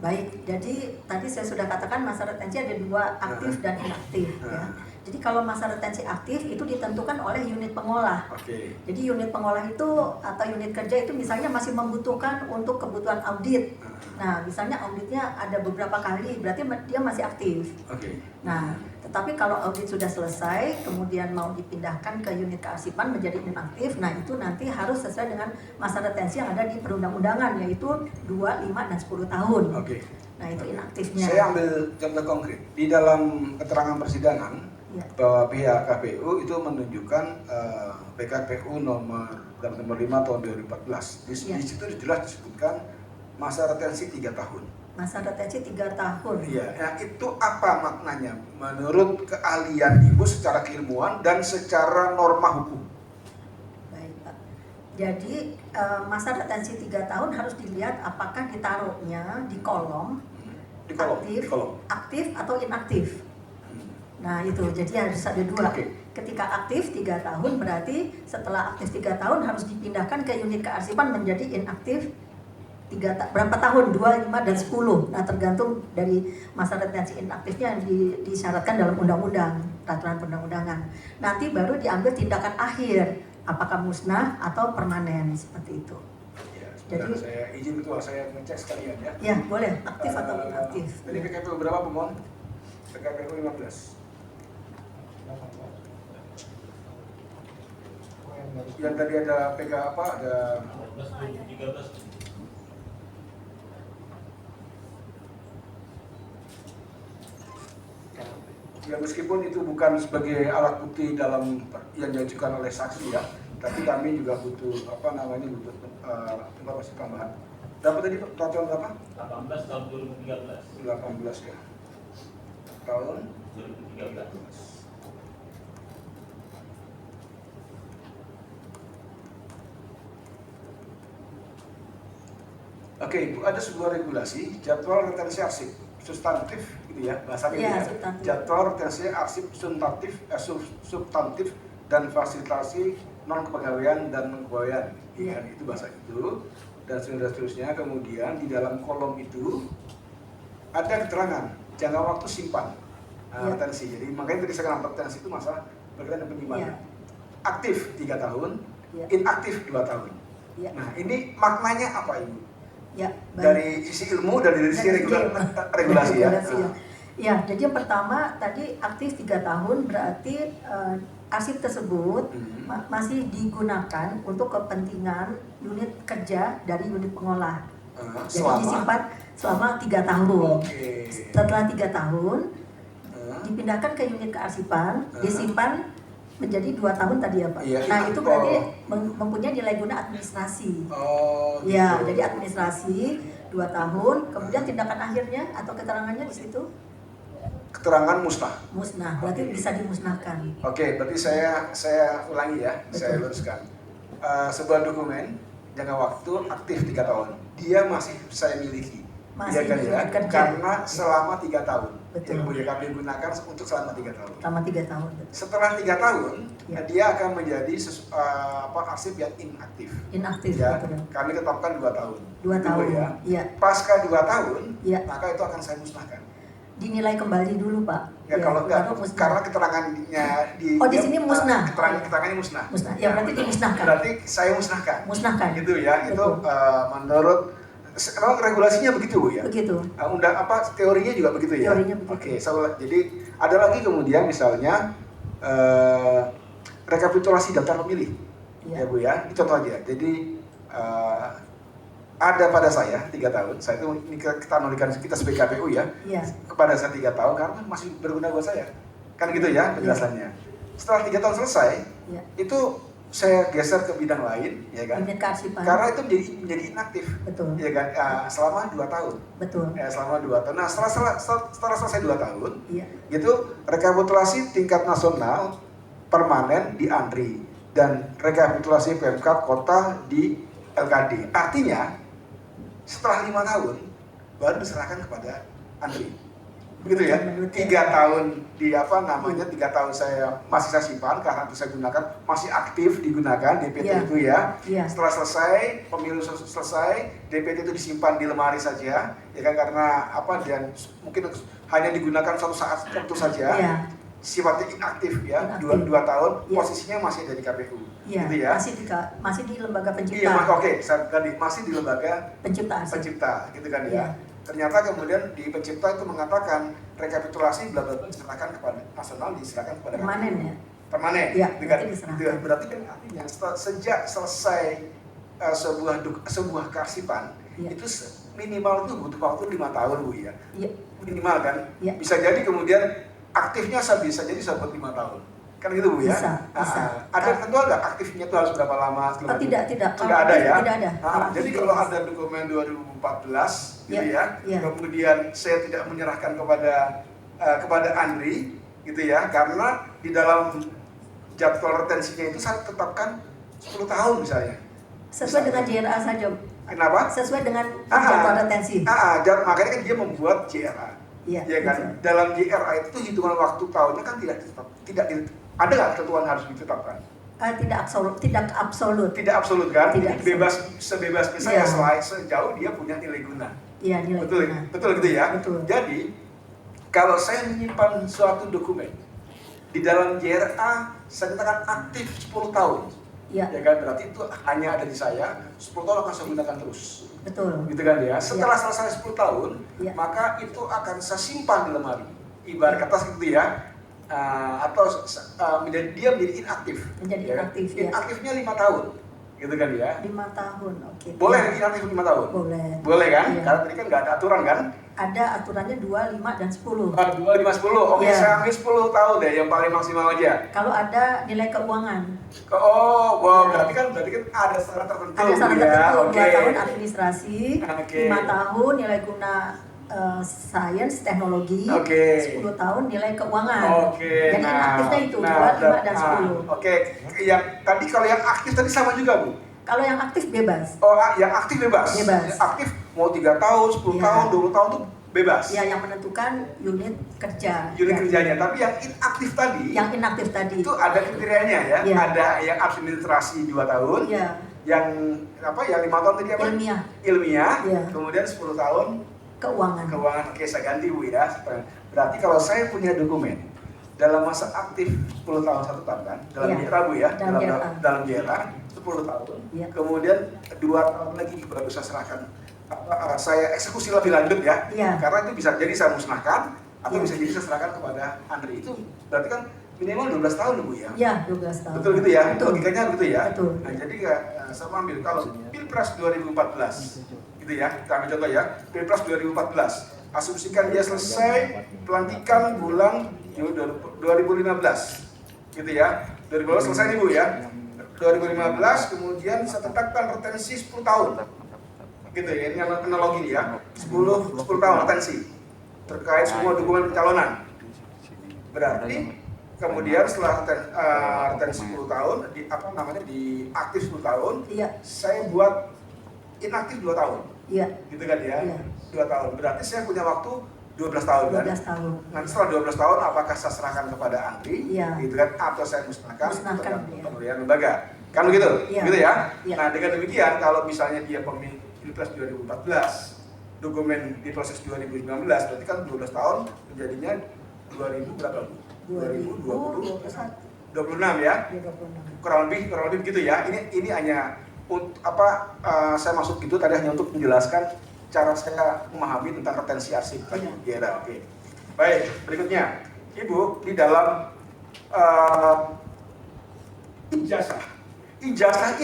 Baik, jadi tadi saya sudah katakan masa retensi ada dua, aktif dan inaktif. Ya. Jadi kalau masa retensi aktif itu ditentukan oleh unit pengolah. Oke. Jadi unit pengolah itu atau unit kerja itu misalnya masih membutuhkan untuk kebutuhan audit. Nah, misalnya auditnya ada beberapa kali, berarti dia masih aktif. Oke. Nah, tetapi kalau audit sudah selesai, kemudian mau dipindahkan ke unit kearsipan menjadi inaktif, nah itu nanti harus sesuai dengan masa retensi yang ada di perundang-undangan, yaitu 2, 5, dan 10 tahun. Oke. Nah, itu inaktifnya. Saya ambil contoh konkret. Di dalam keterangan persidangan, Ya. bahwa pihak KPU itu menunjukkan PKPU nomor 5 tahun 2014. Ya. Di situ jelas disebutkan masa retensi 3 tahun. Masa retensi 3 tahun. Iya, nah itu apa maknanya menurut keahlian Ibu secara keilmuan dan secara norma hukum? Baik, Pak. Jadi masa retensi 3 tahun harus dilihat apakah ditaruhnya di kolom, Di kolom, aktif, di kolom. aktif atau inaktif. Nah itu, jadi harus ada dua. Oke. Ketika aktif 3 tahun berarti setelah aktif 3 tahun harus dipindahkan ke unit kearsipan menjadi inaktif berapa tahun? 2, 5, dan 10. Nah tergantung dari masa retensi inaktifnya yang disyaratkan dalam undang-undang, peraturan perundang-undangan. Nanti baru diambil tindakan akhir, apakah musnah atau permanen, seperti itu. Ya, Jadi- saya izin ketua, saya ngecek sekalian ya. Ya boleh, aktif atau inaktif. Jadi PKPU berapa pemohon? PKPU 15. Yang tadi ada PK apa? Ada ya, meskipun itu bukan sebagai alat bukti dalam yang diajukan oleh saksi ya, tapi kami juga butuh butuh informasi tambahan. Dapat tadi peraturan berapa? 18 tahun 2013. 18 ya. Tahun 2013. Oke, Bu, ada sebuah regulasi jadwal retensi arsip substantif gitu ya bahasanya Iya, ya. substantif. Jadwal retensi arsip substantif dan fasilitasi non kepegawaian dan kepegawaian. Iya. Ya, itu bahasa itu dan seterusnya. Kemudian di dalam kolom itu ada keterangan jangka waktu simpan Iya. retensi. Jadi makanya tadi saya katakan retensi itu masalah berkaitan dengan penyimpanan. Iya. Aktif 3 tahun, Iya. inaktif 2 tahun. Ya, Nah, ini maknanya apa, Ibu? ya, baik. Dari sisi ilmu dan dari sisi Dari segi regulasi ya. regulasi, ya. Ya, jadi yang pertama tadi aktif 3 tahun berarti arsip tersebut masih digunakan untuk kepentingan unit kerja dari unit pengolah. Jadi disimpan selama 3 tahun. Oke. Setelah 3 tahun Eh, dipindahkan ke unit kearsipan, disimpan menjadi 2 tahun tadi ya Pak. Iya, Nah itu- itu berarti mempunyai nilai guna administrasi. Oh, Ya, gitu. jadi administrasi 2 tahun, kemudian tindakan akhirnya atau keterangannya di situ Keterangan musnah. musnah, berarti bisa dimusnahkan. Oke, berarti saya ulangi ya, saya luruskan. Sebuah dokumen jangka waktu aktif 3 tahun, dia masih saya miliki. Masih Iya kan ya? diizinkan kerja. Karena selama 3 tahun. Betul. Yang boleh kami gunakan untuk selama 3 tahun. Selama 3 tahun. Betul. Setelah 3 tahun, Ya. dia akan menjadi arsip yang inaktif. Inaktif, Ya, betul. kami tetapkan 2 tahun. 2 Itu tahun. ya. Iya. Pasca 2 tahun, Iya. maka itu akan saya musnahkan. Dinilai kembali dulu Pak. Ya, kalau enggak, baru musnah. karena keterangannya Oh, di sini musnah. Keterangannya musnah. Musnah. Ya, berarti dimusnahkan. Berarti saya musnahkan. Musnahkan. Gitu ya. Itu Betul. menurut memang regulasinya begitu Bu ya. Begitu. Teorinya juga begitu ya. Teorinya begitu. Oke, jadi ada lagi kemudian misalnya rekapitulasi daftar pemilih. Iya. Ya Bu ya. Itu contoh aja. Jadi ada pada saya 3 tahun. Saya itu ini kita analikan kita sebagai KPU ya. Iya. Kepada saya 3 tahun karena masih berguna buat saya. Kan gitu ya penjelasannya. Setelah 3 tahun selesai, Iya. itu saya geser ke bidang lain, ya kan? Unit kearsipan. Karena itu menjadi inaktif, Betul. ya kan? Selama 2 tahun. Betul. Selama 2 tahun. Nah, setelah selesai 2 tahun, Iya. itu rekapitulasi tingkat nasional permanen di ANRI dan rekapitulasi PMK kota di LKD. Artinya setelah 5 tahun baru diserahkan kepada ANRI. Begitu ya? Menurut 3 tahun di 3 tahun saya simpan karena bisa gunakan, masih aktif digunakan DPT Iya. itu ya. Iya. Setelah selesai, pemilu selesai, DPT itu disimpan di lemari saja, ya kan, karena dan mungkin hanya digunakan suatu saat tertentu saja. Iya. Sifatnya inaktif ya, Inaktif. 2 tahun, Iya. posisinya masih ada di KPU. Iya. Gitu ya. Masih di lembaga pencipta. Iya, tadi masih di lembaga Pencipta arsip. pencipta, gitu kan ya. Iya. Ternyata kemudian di pencipta itu mengatakan rekapitulasi bla bla bla diserahkan kepada nasional, diserahkan kepada Permanen KPU. ya. Permanen. Iya, gitu kan. berarti diserahkan. Gitu. Berarti kan artinya sejak selesai sebuah kearsipan, Iya. itu minimal tuh butuh waktu 5 tahun Bu ya. Iya. Minimal kan. Iya. Bisa jadi kemudian aktifnya bisa jadi sampai 5 tahun. Kan gitu Bu ya? Bisa, bisa. Ada tentu ada aktifnya itu harus berapa lama? Oh, tidak. Tidak Kalau ada aktif ya? tidak ada. Kalau Jadi aktif kalau bebas. ada dokumen 2014 gitu Iya, ya, iya. kemudian saya tidak menyerahkan kepada ANRI gitu ya, karena di dalam jadwal retensinya itu saya tetapkan 10 tahun misalnya. Sesuai dengan JRA saja. Kenapa? Sesuai dengan jadwal retensi. Makanya kan dia membuat JRA. Iya. Ya kan? betul. Dalam JRA itu hitungan waktu tahunnya kan tidak ada nggak ketentuan harus ditetapkan? Tidak absolut. Tidak absolut kan? Tidak Jadi sebebas saya Iya. sejauh dia punya nilai guna. Iya, nilai Betul, guna. betul gitu ya. Betul. Jadi kalau saya menyimpan suatu dokumen di dalam JRA, saya katakan aktif 10 tahun. Iya, Ya kan, berarti itu hanya ada di saya, 10 tahun akan saya gunakan terus. betul. Gitu kan ya. Setelah selesai 10 tahun, Iya. maka itu akan saya simpan di lemari. Ibarat kata seperti ya, dia menjadi inaktif. Menjadi ya kan? inaktif, ya. Inaktifnya 5 tahun. Gitu kan ya. 5 tahun, oke. Boleh Iya. inaktif 5 tahun? Boleh. Boleh kan? Iya. Karena tadi kan nggak ada aturan kan? Ada aturannya 2, 5, dan 10. 2, 5, 10. Oke, Iya. saya ambil 10 tahun deh, yang paling maksimal aja. Kalau ada nilai keuangan, Berarti kan ada syarat tertentu. ada syarat ya. tertentu, 2 Oke. tahun administrasi, Oke. 5 tahun nilai guna sains, teknologi, Oke. 10 tahun nilai keuangan. Oke. Jadi inaktifnya itu 2, 5, dan 10. Oke, yang tadi kalau yang aktif tadi sama juga Bu. Kalau yang aktif bebas. Oh, yang aktif bebas. Bebas. Yang aktif mau 3 tahun, 10 Iya. tahun, 20 tahun tuh bebas. Ya, yang menentukan unit kerja. Unit Ya. kerjanya. Tapi yang inaktif tadi, Yang inaktif tadi. itu ada kriterianya ya. Iya. Ada yang administrasi 2 tahun, Ya, yang 5 tahun tadi apa? ilmiah, Ilmiah. Iya. Kemudian 10 tahun keuangan. keuangan. Oke, saya ganti Bu ya. Berarti kalau saya punya dokumen dalam masa aktif 10 tahun satu tahun kan, dalam Iya. JRA Bu ya, Dalam JRA. dalam JRA 10 tahun. Iya. Kemudian 2 tahun lagi baru saya serahkan, saya eksekusi lebih lanjut ya. Iya. Karena itu bisa jadi saya musnahkan atau Iya. bisa jadi saya serahkan kepada ANRI. Itu berarti kan minimal 12 tahun Bu ya. Ya, 12 tahun. Betul gitu ya, Betul. logikanya begitu ya. Betul. Nah, jadi saya ambil kalau Pilpres 2014, gitu ya, kita ambil contoh ya, Pilpres 2014, asumsikan dia selesai pelantikan bulan Juli 2015, gitu ya. 2015 selesai nih Bu ya. 2015 kemudian saya tetapkan retensi 10 tahun. Gitu ya, ini analogi nih ya. 10 tahun retensi terkait semua dokumen pencalonan. Berarti kemudian setelah retensi 10 tahun di aktif 10 tahun, Iya. saya buat inaktif 2 tahun. Iya. Gitu kan ya? Iya. 2 tahun. Berarti saya punya waktu 12 tahun kan? 12 tahun. Nanti setelah 12 tahun apakah saya serahkan kepada Andri? Iya. Gitu kan? Atau saya musnahkan Musnahkan, kepada iya. pemilihan lembaga? Kan begitu? Iya. Gitu ya? Iya. Nah dengan demikian kalau misalnya dia pemilih Pilpres 2014, dokumen di proses 2019, berarti kan 12 tahun menjadinya 2000 berapa? 2021. 26 ya? 26. Kurang lebih begitu ya. Ini hanya saya maksud gitu tadi hanya untuk menjelaskan cara saya memahami tentang retensi arsip tadi. Ya, oke. Baik, berikutnya, Ibu di dalam ijazah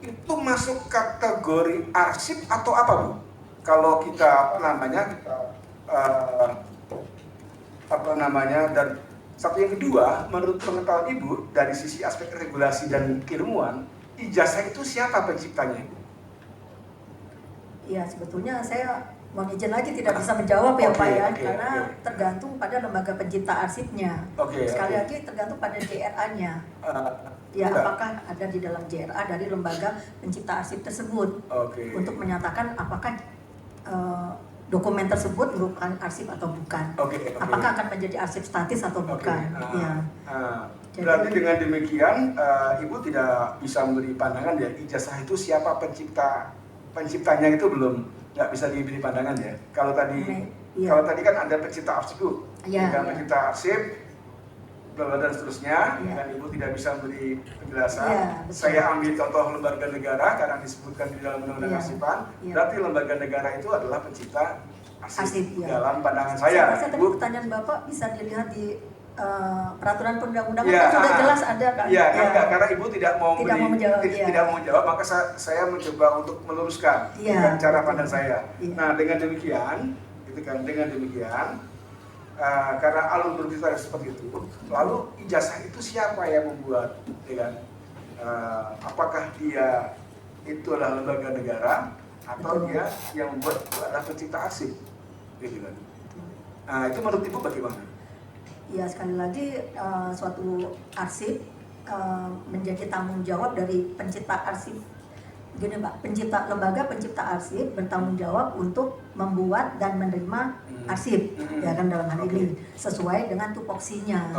itu masuk kategori arsip atau apa Bu? Kalau kita dan satu yang kedua, menurut pengetahuan Ibu dari sisi aspek regulasi dan keilmuan, ijazah itu siapa penciptanya Ibu? Iya, sebetulnya saya mohon izin lagi tidak bisa menjawab ya Pak ya, karena tergantung pada lembaga pencipta arsipnya. Sekali lagi tergantung pada JRA-nya. Ya, apakah ada di dalam JRA dari lembaga pencipta arsip tersebut untuk menyatakan apakah dokumen tersebut merupakan arsip atau bukan. Apakah akan menjadi arsip statis atau bukan. Berarti dengan demikian Ibu tidak bisa memberi pandangan ya, ijazah itu siapa penciptanya itu nggak bisa diberi pandangan ya. Kalau tadi kan ada pencipta arsip Bu, pencipta arsip dan seterusnya, dan Ibu tidak bisa memberi penjelasan. Saya ambil contoh lembaga negara karena disebutkan di dalam undang-undang arsipan. Berarti lembaga negara itu adalah pencipta arsip dalam pandangan saya. Saya tadi pertanyaan Bapak bisa dilihat di peraturan perundang-undangan kan sudah jelas ada kan? Karena Ibu tidak mau menjawab, maka saya mencoba untuk meluruskan dengan cara pandang saya. Nah, dengan demikian, karena alur berbicara seperti itu, lalu ijazah itu siapa yang membuat, apakah dia itu adalah lembaga negara atau dia yang membuat adalah pencipta arsip, gitu kan? Nah, itu menurut Ibu bagaimana? Ya, sekali lagi suatu arsip menjadi tanggung jawab dari pencipta arsip. Gini Mbak, lembaga pencipta arsip bertanggung jawab untuk membuat dan menerima arsip, ya kan dalam hal ini sesuai dengan tupoksinya.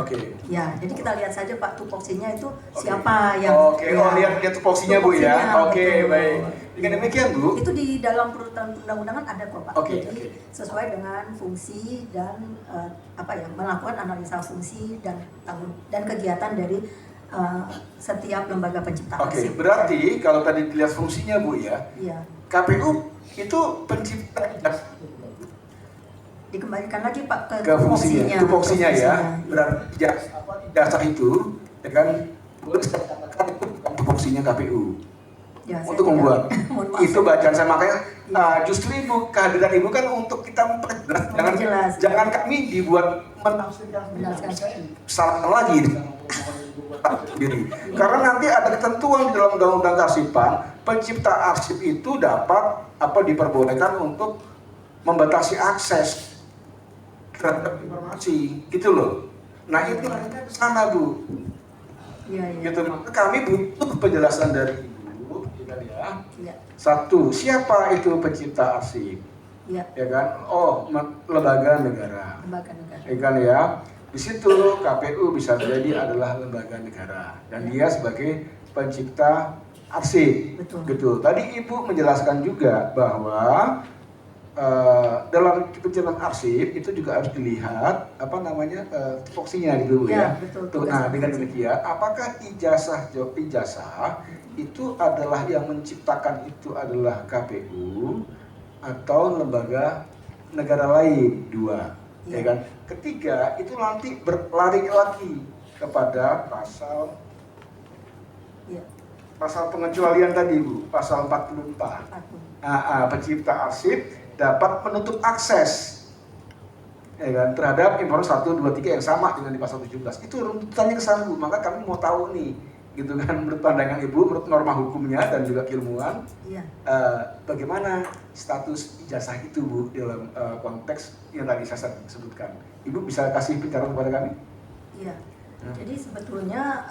Ya, jadi kita lihat saja Pak tupoksinya itu siapa yang. Lihat tupoksinya Bu ya. Baik. Dengan demikian Bu. Itu di dalam peraturan perundang-undangan ada kok Pak. Jadi sesuai dengan fungsi dan melakukan analisa fungsi dan kegiatan dari setiap lembaga pencipta arsip. Berarti kalau tadi dilihat fungsinya Bu ya, KPU itu pencipta ijazah. Dikembalikan lagi Pak ke tupoksinya ya. Berarti ijazah itu dengan tupoksinya KPU untuk membuat. Itu bacaan saya, makanya justru Ibu, kehadiran Ibu kan untuk kita memperjelas. Jangan kami dibuat menafsirkan salah lagi. Karena nanti ada ketentuan di dalam undang-undang kearsipan, pencipta arsip itu dapat diperbolehkan untuk membatasi akses terhadap informasi, gitu loh. Nah itu akhirnya ke sana Bu. Gitu. Maka kami butuh penjelasan dari Ibu, Satu, siapa itu pencipta arsip? Ya kan? Lembaga negara. Ya kan ya? Di situ KPU bisa jadi adalah lembaga negara dan dia sebagai pencipta arsip. Betul. Tadi Ibu menjelaskan juga bahwa dalam penciptaan arsip itu juga harus dilihat tupoksinya gitu ya. Betul. Nah, dengan demikian, apakah ijazah itu adalah yang menciptakan itu adalah KPU atau lembaga negara lain? Dua. Ya kan? Ketiga, itu nanti berlari lagi kepada pasal pengecualian tadi Bu, pasal 44. Pencipta arsip dapat menutup akses ya kan, terhadap informasi 1, 2, 3 yang sama dengan di pasal 17. Itu runtutannya ke sana, Bu. Maka kami mau tahu nih, gitu kan, menurut pandangan Ibu, menurut norma hukumnya dan juga keilmuan, Iya. bagaimana status ijazah itu, Bu, dalam konteks yang tadi saya sebutkan. Ibu bisa kasih pencerahan kepada kami? Iya. Jadi sebetulnya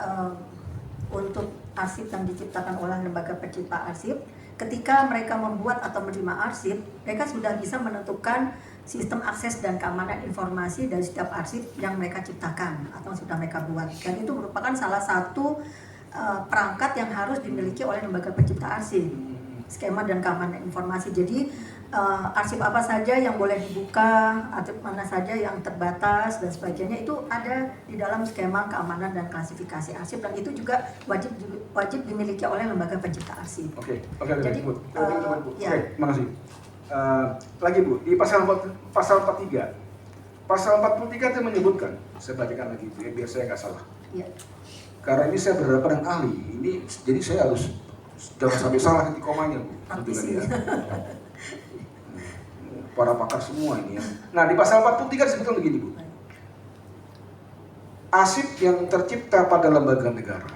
untuk arsip yang diciptakan oleh lembaga pencipta arsip, ketika mereka membuat atau menerima arsip, mereka sudah bisa menentukan sistem akses dan keamanan informasi dari setiap arsip yang mereka ciptakan atau sudah mereka buat. Dan itu merupakan salah satu perangkat yang harus dimiliki oleh lembaga pencipta arsip, skema dan keamanan informasi. Jadi arsip apa saja yang boleh dibuka, arsip mana saja yang terbatas dan sebagainya itu ada di dalam skema keamanan dan klasifikasi arsip, dan itu juga wajib dimiliki oleh lembaga pencipta arsip. Oke, Jadi, Bu. ya. Oke, makasih. Lagi, Bu, di pasal 43. Pasal 43 itu menyebutkan, saya bacakan lagi, biar saya nggak salah. Ya. Karena ini saya berhadapan dengan ahli, ini jadi saya harus jangan sampai salah nanti komanya, Bu. Praktisi. Ya. Para pakar semua ini ya. Nah, di pasal 43 disebutkan begini, Bu. Arsip yang tercipta pada lembaga negara,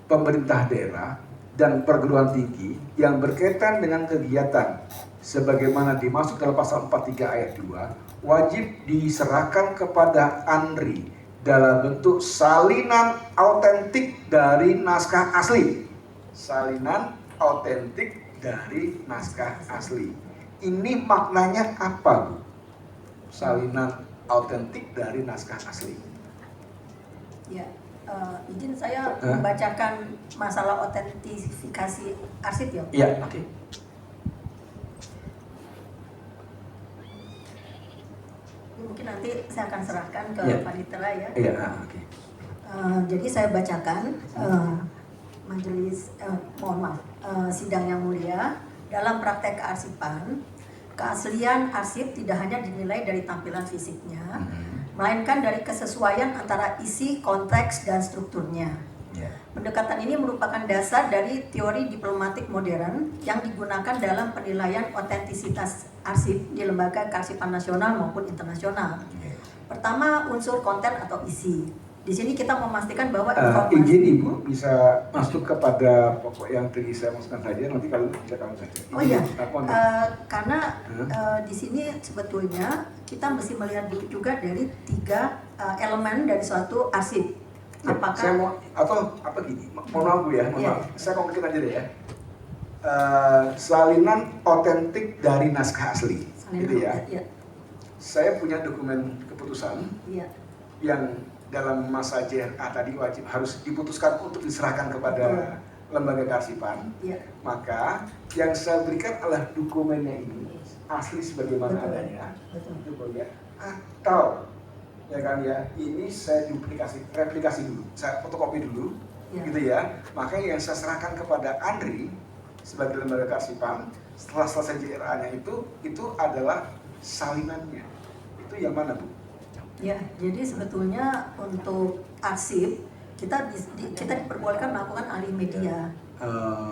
pemerintah daerah, dan perguruan tinggi yang berkaitan dengan kegiatan sebagaimana dimaksud dalam pasal 43 ayat 2 wajib diserahkan kepada ANRI dalam bentuk salinan autentik dari naskah asli. Salinan autentik dari naskah asli. Ini maknanya apa, Bu? Salinan autentik dari naskah asli. Ya, izin saya membacakan masalah otentifikasi arsip ya. Iya, oke. Mungkin nanti saya akan serahkan ke Ya. Panitera ya. Iya, oke. Jadi saya bacakan majelis, mohon maaf, sidang yang mulia, dalam praktek kearsipan, keaslian arsip tidak hanya dinilai dari tampilan fisiknya, melainkan dari kesesuaian antara isi, konteks, dan strukturnya. Pendekatan ini merupakan dasar dari teori diplomatik modern yang digunakan dalam penilaian otentisitas arsip di lembaga kearsipan nasional maupun internasional. Pertama, unsur konten atau isi. Di sini kita memastikan bahwa informasi... Izin Ibu bisa masuk kepada pokok yang tadi saya maksudkan saja, nanti kalau bisa kamu saja. Oh iya, karena di sini sebetulnya kita mesti melihat juga dari 3 elemen dari suatu arsip. Ya, Apakah saya mau, atau apa gini, mohon maaf Bu ya, mohon Iya. maaf. Saya konkretkan aja deh ya. Salinan otentik dari naskah asli, gitu ya. Iya. Saya punya dokumen keputusan Iya. yang dalam masa JRA tadi wajib harus diputuskan untuk diserahkan kepada lembaga kearsipan. Iya. Maka yang saya berikan adalah dokumennya ini asli sebagaimana Betul. adanya, Betul. gitu ya. Atau ya kan ya, ini saya replikasi dulu, saya fotokopi dulu, Ya. gitu ya. Makanya yang saya serahkan kepada ANRI sebagai lembaga kearsipan setelah selesai JRA-nya itu adalah salinannya. Itu yang mana, Bu? Ya, jadi sebetulnya untuk arsip kita diperbolehkan melakukan alih media.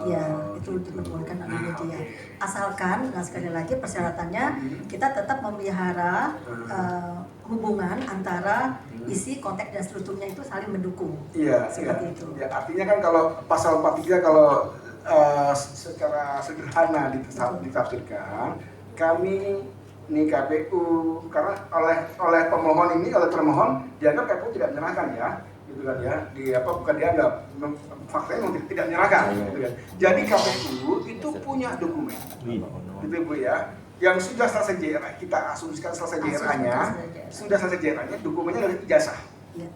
Ya, itu diperbolehkan alih media. Asalkan, nah sekali lagi persyaratannya kita tetap memelihara hubungan antara isi, konteks, dan strukturnya itu saling mendukung. Iya, Seperti iya. itu. Ya, artinya kan kalau pasal 43 kalau secara sederhana ditafsirkan, kami ini KPU karena oleh pemohon ini, oleh termohon dianggap KPU tidak menyerahkan ya, gitu kan ya, bukan dianggap, faktanya memang tidak menyerahkan, gitu kan. Jadi KPU itu punya dokumen, gitu Bu ya, yang sudah selesai JRA, kita asumsikan selesai JRA-nya, dokumennya dari ijazah. Ya.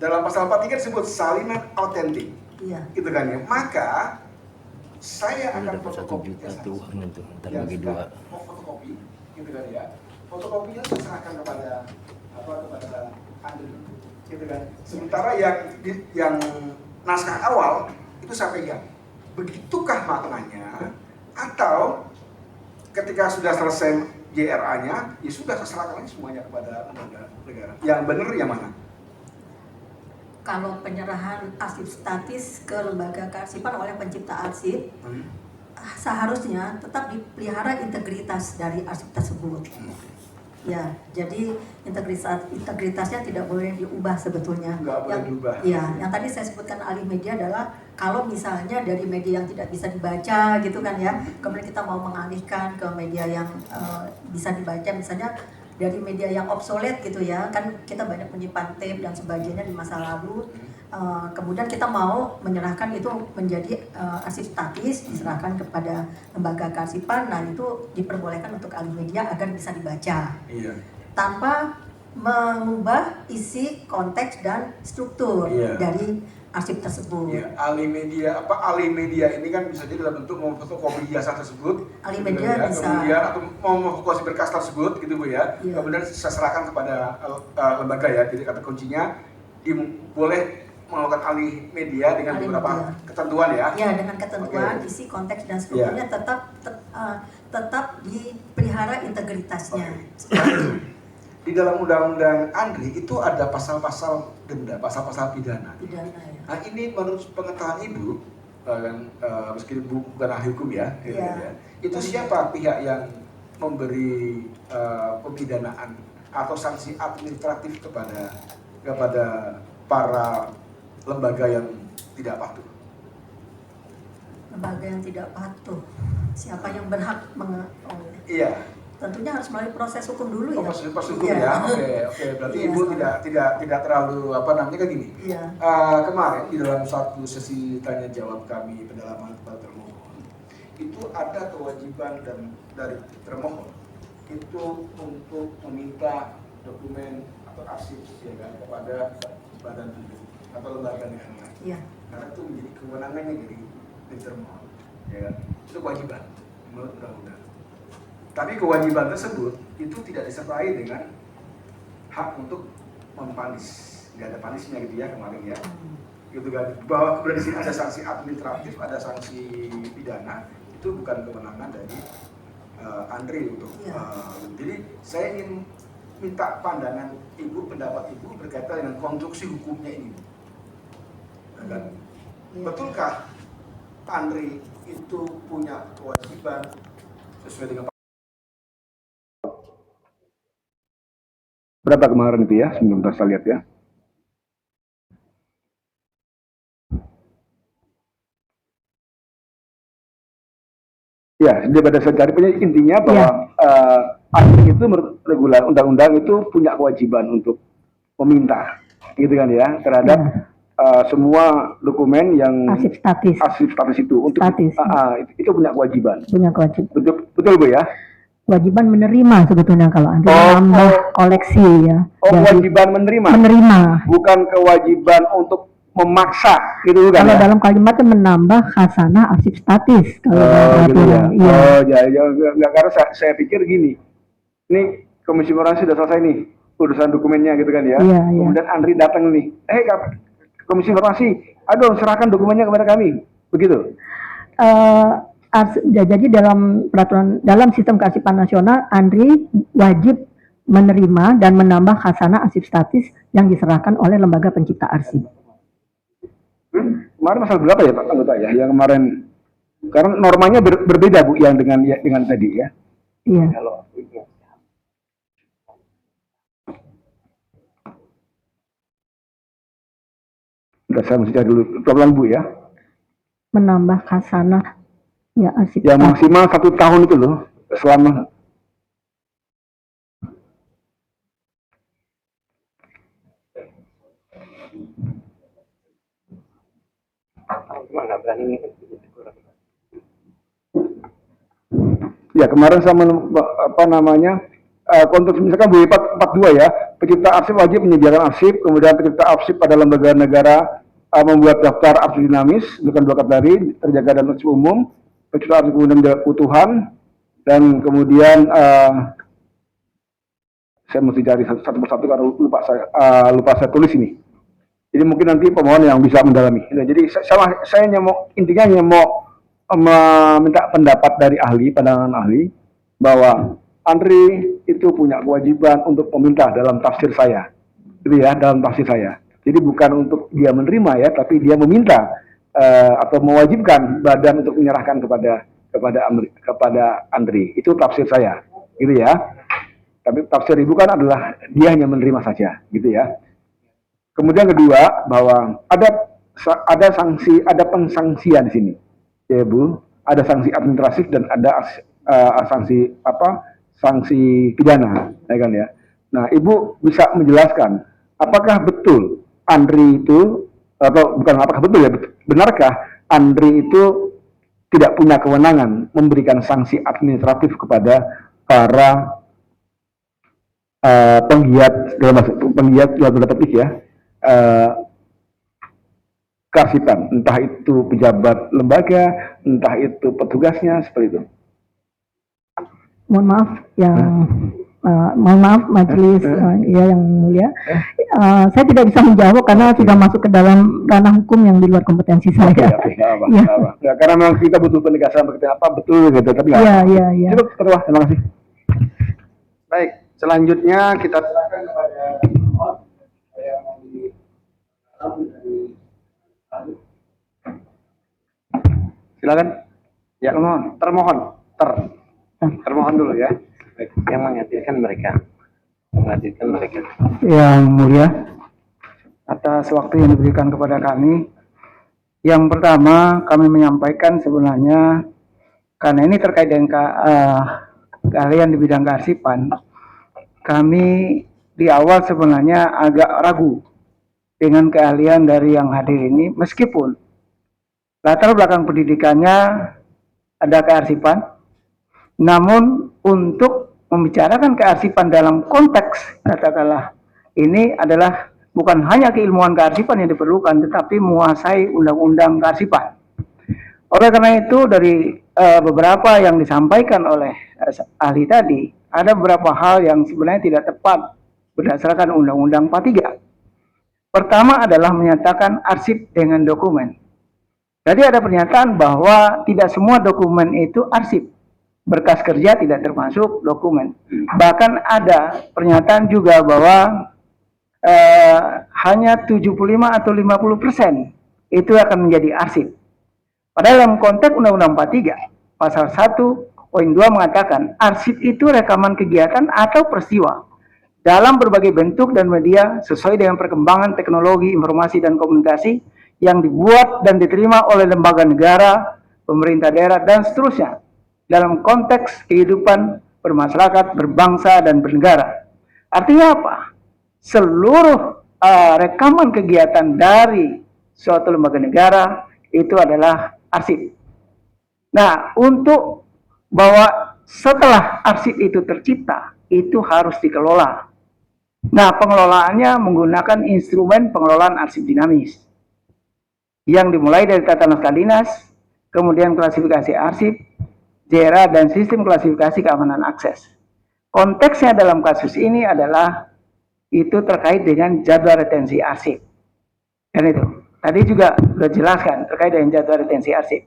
Dalam pasal 43 disebut salinan autentik, Iya. gitu kan ya. Maka saya akan dapat 1 fotokopi juta ijazah tuh itu ntar yang bagi sudah 2. mau fotokopi, gitu kan ya. Fotokopinya saya serahkan kepada Andri, gitu kan. Sementara yang naskah awal itu saya pegang. Begitukah maknanya? Atau ketika sudah selesai JRA-nya, ya sudah saya serahkan lagi semuanya kepada lembaga negara. Yang benar yang mana? Kalau penyerahan arsip statis ke lembaga kearsipan oleh pencipta arsip, seharusnya tetap dipelihara integritas dari arsip tersebut. Ya, jadi integritasnya tidak boleh diubah sebetulnya. Nggak boleh diubah. Ya, yang tadi saya sebutkan alih media adalah kalau misalnya dari media yang tidak bisa dibaca gitu kan ya, kemudian kita mau mengalihkan ke media yang bisa dibaca, misalnya dari media yang obsolete gitu ya, kan kita banyak menyimpan tape dan sebagainya di masa lalu. Kemudian kita mau menyerahkan itu menjadi arsip statis, diserahkan kepada lembaga kearsipan, nah itu diperbolehkan untuk alih media agar bisa dibaca. Iya. Tanpa mengubah isi, konteks dan struktur dari arsip tersebut. Iya, alih media ini kan bisa jadi dalam bentuk memfotokopi ijazah tersebut. Alih gitu media ya. bisa. Kemudian atau memfotokopi berkas tersebut gitu Bu ya. Iya. Kemudian saya serahkan kepada lembaga ya. Jadi kata kuncinya boleh melakukan alih media dengan Alih beberapa media. ketentuan ya. Ya, dengan ketentuan, isi, konteks dan strukturnya tetap dipelihara integritasnya. Di dalam undang-undang Andri itu ada pasal-pasal denda, pasal-pasal pidana. Pidana ya. Nah ini menurut pengetahuan Ibu, meskipun Ibu bukan ahli hukum ya, gitu Iya. ya, itu siapa pihak yang memberi pemidanaan atau sanksi administratif kepada para lembaga yang tidak patuh? Lembaga yang tidak patuh, siapa yang berhak Iya. tentunya harus melalui proses hukum dulu ya. Proses hukum Iya. ya. Oke. Berarti Iya, Ibu sama. tidak terlalu kan gini. Iya. Kemarin di dalam satu sesi tanya jawab kami pendalaman kepada termohon itu ada kewajiban dari termohon itu untuk meminta dokumen atau arsip ya kan kepada badan hukum atau lembaga negara. Iya. Karena itu menjadi kewenangannya dari termohon, ya kan? Itu kewajiban menurut undang-undang. Tapi kewajiban tersebut itu tidak disertai dengan hak untuk mempanis, nggak ada panisnya gitu ya kemarin ya. Gitu kan, bahwa kemudian di sini ada sanksi administratif, ada sanksi pidana, itu bukan kewenangan dari Andri untuk. Jadi saya ingin minta pandangan Ibu, pendapat Ibu berkaitan dengan konstruksi hukumnya ini. Dan betulkah Andri itu punya kewajiban sesuai dengan berapa kemarin itu ya, sebentar saya lihat ya. Ya, pada saat cari punya intinya bahwa Andri itu menurut regulasi undang-undang itu punya kewajiban untuk meminta, gitu kan ya, terhadap semua dokumen yang arsip statis itu untuk itu punya kewajiban. Betul Bu ya. Kewajiban menerima sebetulnya kalau Andri menambah koleksi ya. Kewajiban menerima. Bukan kewajiban untuk memaksa gitu kan. Kalau dalam kalimat itu menambah khasanah arsip statis kalau gitu ya. Iya. Enggak, karena saya pikir gini. Ini Komisi Informasi sudah selesai nih urusan dokumennya gitu kan ya. Iya. Kemudian Andri datang nih. Komisi Informasi, aduh serahkan dokumennya kepada kami. Begitu. Jadi dalam peraturan dalam sistem kearsipan nasional, Andri wajib menerima dan menambah khasanah arsip statis yang diserahkan oleh lembaga pencipta arsip. Kemarin pasal berapa ya Pak anggota ya? Yang kemarin karena normanya berbeda Bu yang dengan tadi ya. Iya. Udah saya mesti cari dulu pelan Bu ya. Menambah khasanah ya arsip. Yang maksimal 1 tahun itu loh selama. Ya kemarin sama konteks misalkan Bu 42 ya, pencipta arsip wajib menyediakan arsip, kemudian pencipta arsip pada lembaga negara membuat daftar arsip dinamis dengan 2 kategori, terjaga dan arsip umum, pencipta arsip kemudian kebutuhan, dan kemudian saya mesti cari satu persatu karena lupa saya tulis ini. Jadi mungkin nanti pemohon yang bisa mendalami. Nah, jadi saya intinya mau meminta pendapat dari pandangan ahli bahwa Andri itu punya kewajiban untuk meminta dalam tafsir saya, gitu ya, dalam tafsir saya. Jadi bukan untuk dia menerima ya, tapi dia meminta atau mewajibkan badan untuk menyerahkan kepada Andri. Itu tafsir saya, gitu ya. Tapi tafsir ibu kan adalah dia hanya menerima saja, gitu ya. Kemudian kedua, bahwa ada sanksi, ada pengsangsian di sini, ya Bu. Ada sanksi administratif dan ada sanksi sanksi pidana, ya kan ya. Nah, Ibu bisa menjelaskan apakah betul Andri itu, atau bukan apakah betul ya, benarkah Andri itu tidak punya kewenangan memberikan sanksi administratif kepada para penggiat dalam tanda petik ya, kearsipan, entah itu pejabat lembaga, entah itu petugasnya, seperti itu. Mohon maaf mohon maaf majelis ya yang mulia, saya tidak bisa menjawab karena sudah masuk ke dalam ranah hukum yang di luar kompetensi saya. Ya, karena memang kita butuh penegasan seperti apa betul gitu, tapi ya. Cukup, terima kasih. Baik, selanjutnya kita serahkan kepada silakan. Ya, termohon dulu ya. Yang menghadirkan mereka. Yang mulia, atas waktu yang diberikan kepada kami. Yang pertama, kami menyampaikan sebenarnya karena ini terkait dengan keahlian di bidang kearsipan, kami di awal sebenarnya agak ragu dengan keahlian dari yang hadir ini, meskipun latar belakang pendidikannya ada kearsipan, namun untuk membicarakan kearsipan dalam konteks katakanlah ini adalah bukan hanya keilmuan kearsipan yang diperlukan, tetapi menguasai undang-undang kearsipan. Oleh karena itu dari beberapa yang disampaikan oleh ahli tadi, ada beberapa hal yang sebenarnya tidak tepat berdasarkan Undang-Undang 43. Pertama adalah menyatakan arsip dengan dokumen. Jadi ada pernyataan bahwa tidak semua dokumen itu arsip. Berkas kerja tidak termasuk dokumen. Bahkan ada pernyataan juga bahwa hanya 75 atau 50% itu akan menjadi arsip. Padahal dalam konteks Undang-Undang 43, pasal 1.2 mengatakan arsip itu rekaman kegiatan atau peristiwa dalam berbagai bentuk dan media sesuai dengan perkembangan teknologi informasi dan komunikasi yang dibuat dan diterima oleh lembaga negara, pemerintah daerah, dan seterusnya dalam konteks kehidupan bermasyarakat, berbangsa, dan bernegara. Artinya apa? Seluruh rekaman kegiatan dari suatu lembaga negara itu adalah arsip. Nah, untuk bahwa setelah arsip itu tercipta, itu harus dikelola. Nah, pengelolaannya menggunakan instrumen pengelolaan arsip dinamis yang dimulai dari tata naskah dinas, kemudian klasifikasi arsip, JERA, dan sistem klasifikasi keamanan akses. Konteksnya dalam kasus ini adalah itu terkait dengan jadwal retensi arsip. Dan itu tadi juga sudah jelaskan terkait dengan jadwal retensi arsip.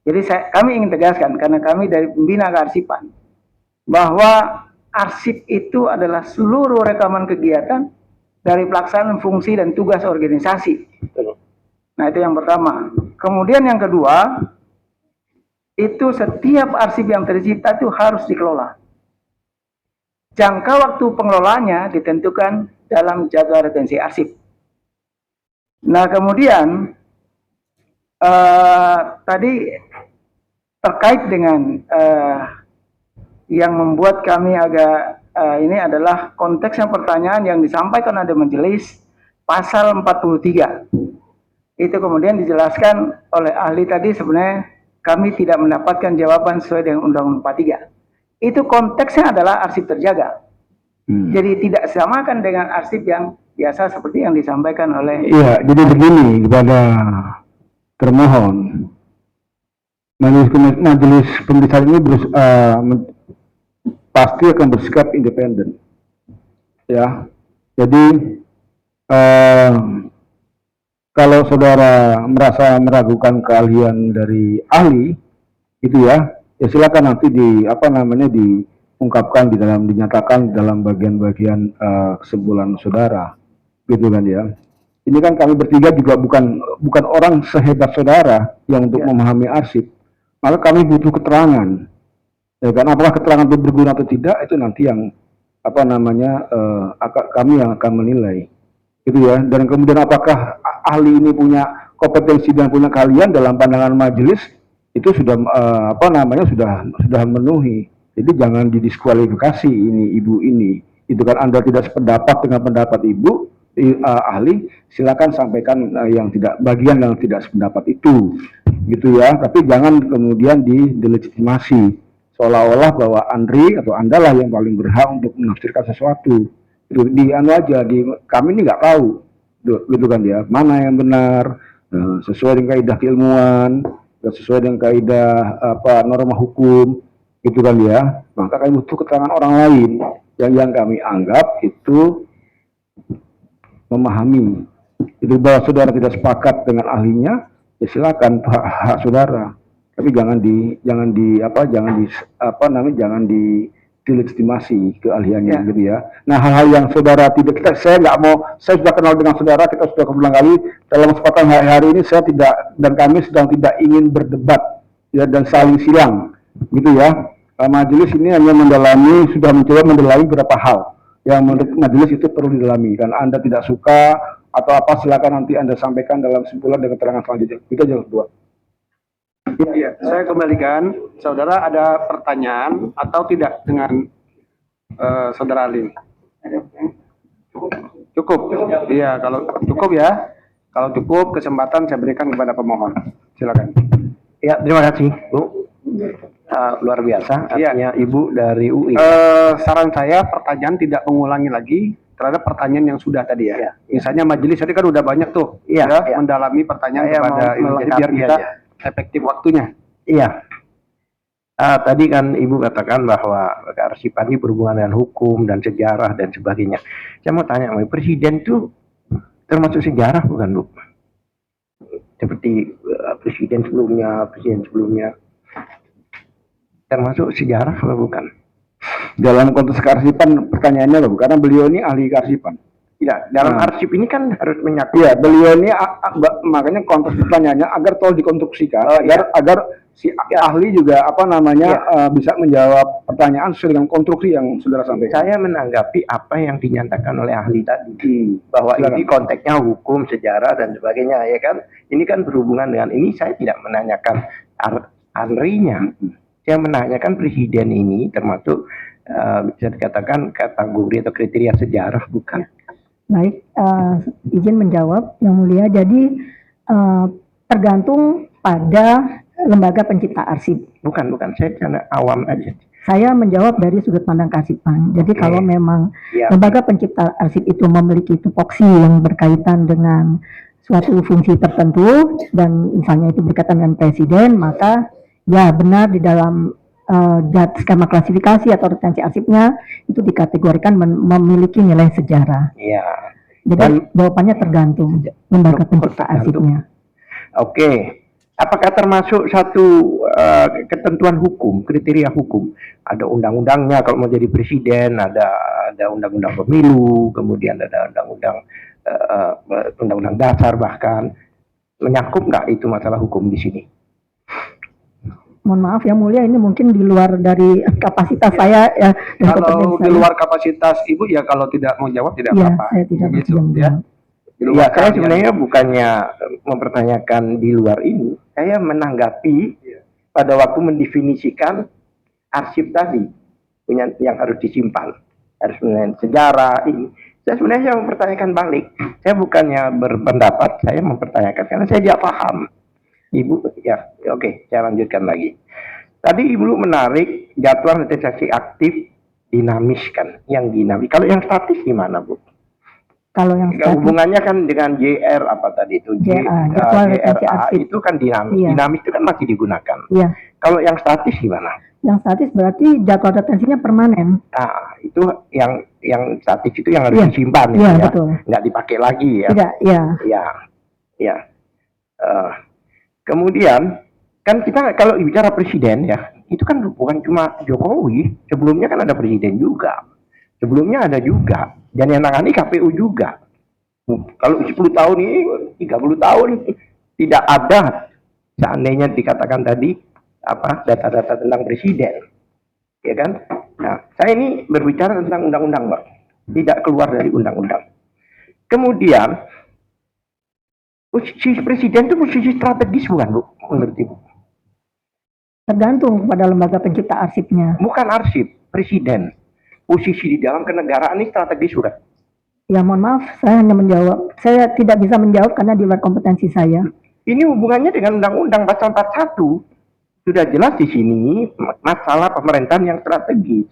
Jadi kami ingin tegaskan karena kami dari pembina kearsipan bahwa arsip itu adalah seluruh rekaman kegiatan dari pelaksanaan fungsi dan tugas organisasi. Nah, itu yang pertama. Kemudian yang kedua, itu setiap arsip yang tercipta itu harus dikelola. Jangka waktu pengelolaannya ditentukan dalam jadwal retensi arsip. Nah, kemudian tadi terkait dengan yang membuat kami agak ini adalah konteksnya pertanyaan yang disampaikan oleh majelis pasal 43. Itu kemudian dijelaskan oleh ahli tadi, sebenarnya kami tidak mendapatkan jawaban sesuai dengan Undang-Undang 43. Itu konteksnya adalah arsip terjaga. Jadi tidak samakan dengan arsip yang biasa seperti yang disampaikan oleh... Iya, jadi begini kepada termohon. Majelis pemeriksaan ini pasti akan bersikap independen. Ya, jadi kalau saudara merasa meragukan keahlian dari ahli, gitu ya silakan nanti diungkapkan dinyatakan dalam bagian-bagian kesimpulan saudara, gitu kan ya. Ini kan kami bertiga juga bukan orang sehebat saudara yang untuk memahami arsip, maka kami butuh keterangan. Ya kan, apakah keterangan itu berguna atau tidak itu nanti yang apa namanya kami yang akan menilai, gitu ya. Dan kemudian apakah ahli ini punya kompetensi dan punya keahlian dalam pandangan majelis itu sudah apa namanya sudah memenuhi. Jadi jangan didiskualifikasi ini ibu ini. Itu kan Anda tidak sependapat dengan pendapat ibu ahli, silakan sampaikan yang tidak bagian yang tidak sependapat itu, gitu ya. Tapi jangan kemudian didelegitimasi seolah-olah bahwa Andri atau Anda lah yang paling berhak untuk menafsirkan sesuatu. Itu di anu aja, kami ini nggak tahu, gitu kan ya, mana yang benar sesuai dengan kaidah keilmuan, sesuai dengan kaidah apa norma hukum, gitu kan ya. Maka kami butuh keterangan orang lain yang kami anggap itu memahami. Itu bahwa saudara tidak sepakat dengan ahlinya, ya silakan hak saudara. Tapi jangan didelegitimasi keahliannya, gitu ya. Nah, hal-hal yang saudara tidak, saya sudah kenal dengan saudara, kita sudah berulang kali dalam kesempatan hari ini, saya tidak dan kami sedang tidak ingin berdebat, ya, dan saling silang, gitu ya. Majelis ini hanya sudah mencoba mendalami beberapa hal yang menurut majelis itu perlu didalami, dan Anda tidak suka atau apa, silakan nanti Anda sampaikan dalam kesimpulan dan keterangan selanjutnya. Itu aja kedua. Iya, saya kembalikan. Saudara ada pertanyaan atau tidak dengan saudara Ali? Cukup. Iya, kalau cukup ya. Kalau cukup, kesempatan saya berikan kepada pemohon. Silakan. Ya, terima kasih, Bu. Luar biasa, artinya Ibu dari UI. Saran saya pertanyaan tidak mengulangi lagi terhadap pertanyaan yang sudah tadi ya. Misalnya majelis tadi kan udah banyak tuh mendalami pertanyaan kepada Ibu, jadi biar kita efektif waktunya. Iya. Tadi kan Ibu katakan bahwa kearsipan ini berhubungan dengan hukum dan sejarah dan sebagainya. Saya mau tanya, presiden itu termasuk sejarah bukan, Bu? Seperti presiden sebelumnya termasuk sejarah atau bukan? Dalam konteks kearsipan pertanyaannya loh, karena beliau ini ahli kearsipan. Tidak, dalam arsip ini kan harus menyatu. Iya, beliau ini makanya konteks pertanyaannya agar tolong dikonstruksikan, agar si ahli juga bisa menjawab pertanyaan sesuai dengan konstruksi yang saudara sampaikan. Saya menanggapi apa yang dinyatakan oleh ahli tadi, bahwa ini konteksnya hukum, sejarah dan sebagainya, ya kan? Ini kan berhubungan dengan ini. Saya tidak menanyakan ahlinya. Saya menanyakan presiden ini termasuk bisa dikatakan kategori atau kriteria sejarah, bukan? Baik, izin menjawab Yang Mulia. Jadi tergantung pada lembaga pencipta arsip. Bukan, saya karena awam aja. Saya menjawab dari sudut pandang kearsipan. Jadi kalau memang lembaga pencipta arsip itu memiliki tupoksi yang berkaitan dengan suatu fungsi tertentu dan misalnya itu berkaitan dengan presiden, maka ya benar di dalam skema klasifikasi atau retensi arsipnya itu dikategorikan memiliki nilai sejarah. Iya. Jadi jawabannya tergantung lembaga pencipta arsipnya. Oke. Apakah termasuk satu ketentuan hukum, kriteria hukum? Ada undang-undangnya kalau mau jadi presiden, ada undang-undang pemilu, kemudian ada undang-undang dasar, bahkan menyangkut nggak itu masalah hukum di sini? Mohon maaf Yang Mulia, ini mungkin di luar dari kapasitas saya ya. Kalau di luar kapasitas Ibu ya, kalau tidak mau jawab tidak apa-apa. Saya tidak gitu, ya. Ya, saya sebenarnya bukannya mempertanyakan di luar ini. Saya menanggapi pada waktu mendefinisikan arsip tadi yang harus disimpan, harus mengenai sejarah ini. Saya sebenarnya mempertanyakan balik. Saya bukannya berpendapat, saya mempertanyakan karena saya tidak paham. Ibu, ya, oke, saya lanjutkan lagi. Tadi Ibu menarik jadwal retensi aktif dinamis kan, yang dinamis. Kalau yang statis gimana, Bu? Kalau yang statis, hubungannya kan dengan JR apa tadi itu? jadwal retensi JRA aktif itu kan dinamis. Iya. Dinamis itu kan masih digunakan. Iya. Kalau yang statis gimana? Yang statis berarti jadwal retensinya permanen. Nah, itu yang statis itu yang harus disimpan, iya, ya, betul. nggak dipakai lagi ya? Tidak, ya. Ya. Kemudian kan kita kalau bicara presiden ya, itu kan bukan cuma Jokowi, sebelumnya kan ada presiden juga, sebelumnya ada juga, dan yang nangani KPU juga. Kalau 10 tahun ini, 30 tahun tidak ada, seandainya dikatakan tadi apa data-data tentang presiden, ya kan? Nah, saya ini berbicara tentang undang-undang, Pak. Tidak keluar dari undang-undang. Kemudian, posisi presiden itu posisi strategis bukan, Bu? Menurut Ibu? Tergantung pada lembaga pencipta arsipnya. Bukan arsip, presiden. Posisi di dalam kenegaraan ini strategis bukan? Ya mohon maaf, saya hanya menjawab. Saya tidak bisa menjawab karena di luar kompetensi saya. Ini hubungannya dengan Undang-Undang Pasal 41. Sudah jelas di sini masalah pemerintahan yang strategis.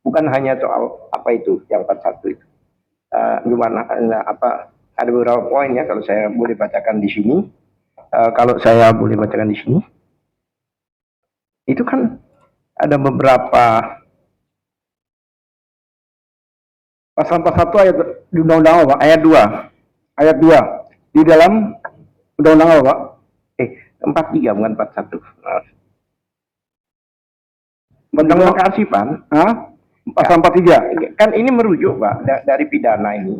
Bukan hanya soal apa itu yang 41 itu. Gimana ada beberapa poin ya kalau saya boleh bacakan di sini. Kalau saya boleh bacakan di sini. Itu kan ada beberapa Pasal 41 ayat di undang-undang apa, Pak? ayat 2. Ayat 2 di dalam undang-undang apa, Pak? 43 bukan 41. Undang-undang kearsipan. Pasal 43. Kan ini merujuk, Pak, dari pidana ini.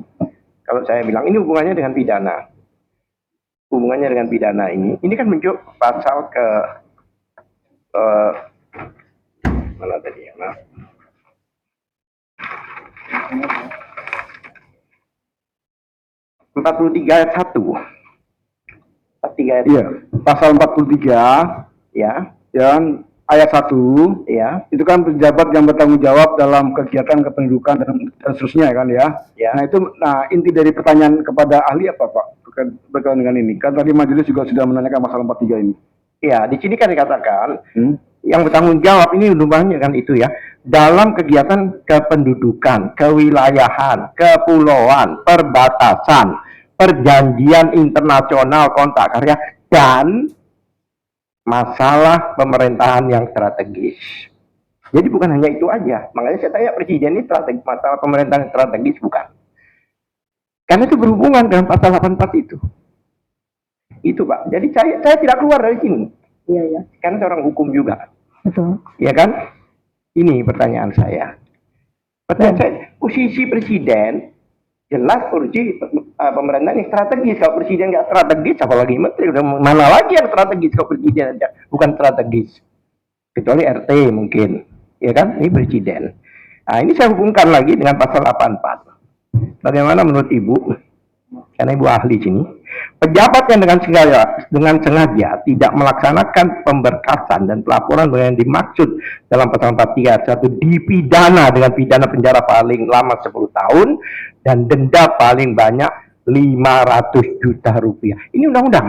Kalau saya bilang ini hubungannya dengan pidana. Hubungannya dengan pidana ini kan merujuk pasal ke mana tadi ya? Maaf. Empat 43 ayat 1. 43 ayat Iya, pasal 43 ya. yang ayat 1 Ya. itu kan pejabat yang bertanggung jawab dalam kegiatan kependudukan dan seterusnya kan ya. Ya. Nah inti dari pertanyaan kepada ahli apa, Pak, berkaitan dengan ini? Kan tadi majelis juga sudah menanyakan pasal 43 ini. Ya, di sini kan dikatakan yang bertanggung jawab ini hubungannya kan itu ya, dalam kegiatan kependudukan, kewilayahan, kepulauan, perbatasan, perjanjian internasional kontrak karya, dan masalah pemerintahan yang strategis. Jadi bukan hanya itu aja. Makanya saya tanya presiden ini strategi, masalah pemerintahan yang strategis bukan? Karena itu berhubungan dengan pasal 84 itu. Itu, Pak. Jadi saya tidak keluar dari sini. Iya, ya. Kan seorang hukum juga. Betul. Ya kan? Ini pertanyaan saya. Pertanyaan saya, posisi presiden jelas posisi pemerintahan yang strategis. Kalau presiden nggak strategis, apalagi menteri, udah mana lagi yang strategis kalau presiden aja bukan strategis, kecuali RT mungkin, ya kan? Ini presiden. Nah, ini saya hubungkan lagi dengan pasal 84. Bagaimana menurut Ibu? Karena Ibu ahli sini, pejabat yang dengan sengaja tidak melaksanakan pemberkasan dan pelaporan yang dimaksud dalam pasal 43 1 dipidana dengan pidana penjara paling lama 10 tahun dan denda paling banyak 500 juta rupiah. Ini undang-undang.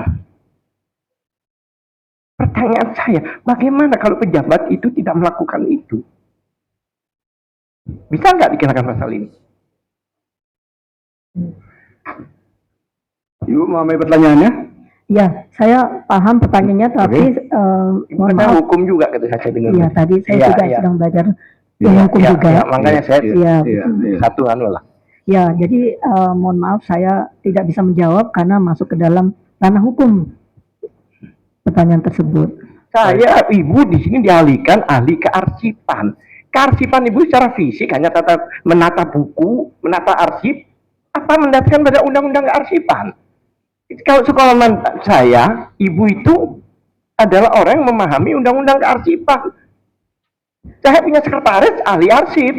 Pertanyaan saya, bagaimana kalau pejabat itu tidak melakukan itu? Bisa nggak dikenakan pasal ini? Ibu memahami pertanyaannya? Ya, saya paham pertanyaannya, tapi mohon Kita maaf. hukum juga ketika saya dengar. Iya, tadi saya juga sedang belajar hukum ya, juga. ya, makanya saya satu lah. Ya, jadi mohon maaf saya tidak bisa menjawab karena masuk ke dalam ranah hukum pertanyaan tersebut. Saya Ibu di sini dialihkan ahli kearsipan. Kearsipan Ibu secara fisik hanya menata buku, menata arsip, apa mendasarkan pada undang-undang kearsipan? Kalau sekolah saya, Ibu itu adalah orang yang memahami undang-undang kearsipan. Saya punya sekretaris ahli arsip,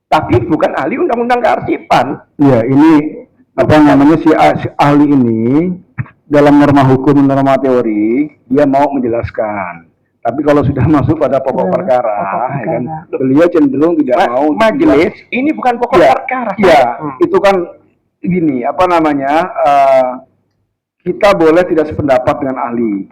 tapi bukan ahli undang-undang kearsipan. Ya, ini apa namanya si ahli ini dalam norma hukum, norma teori, dia mau menjelaskan. Tapi kalau sudah masuk pada pokok perkara, kan, beliau cenderung tidak mau. Majelis, ini bukan pokok perkara. Ya, itu kan gini, apa namanya? Kita boleh tidak sependapat dengan ahli,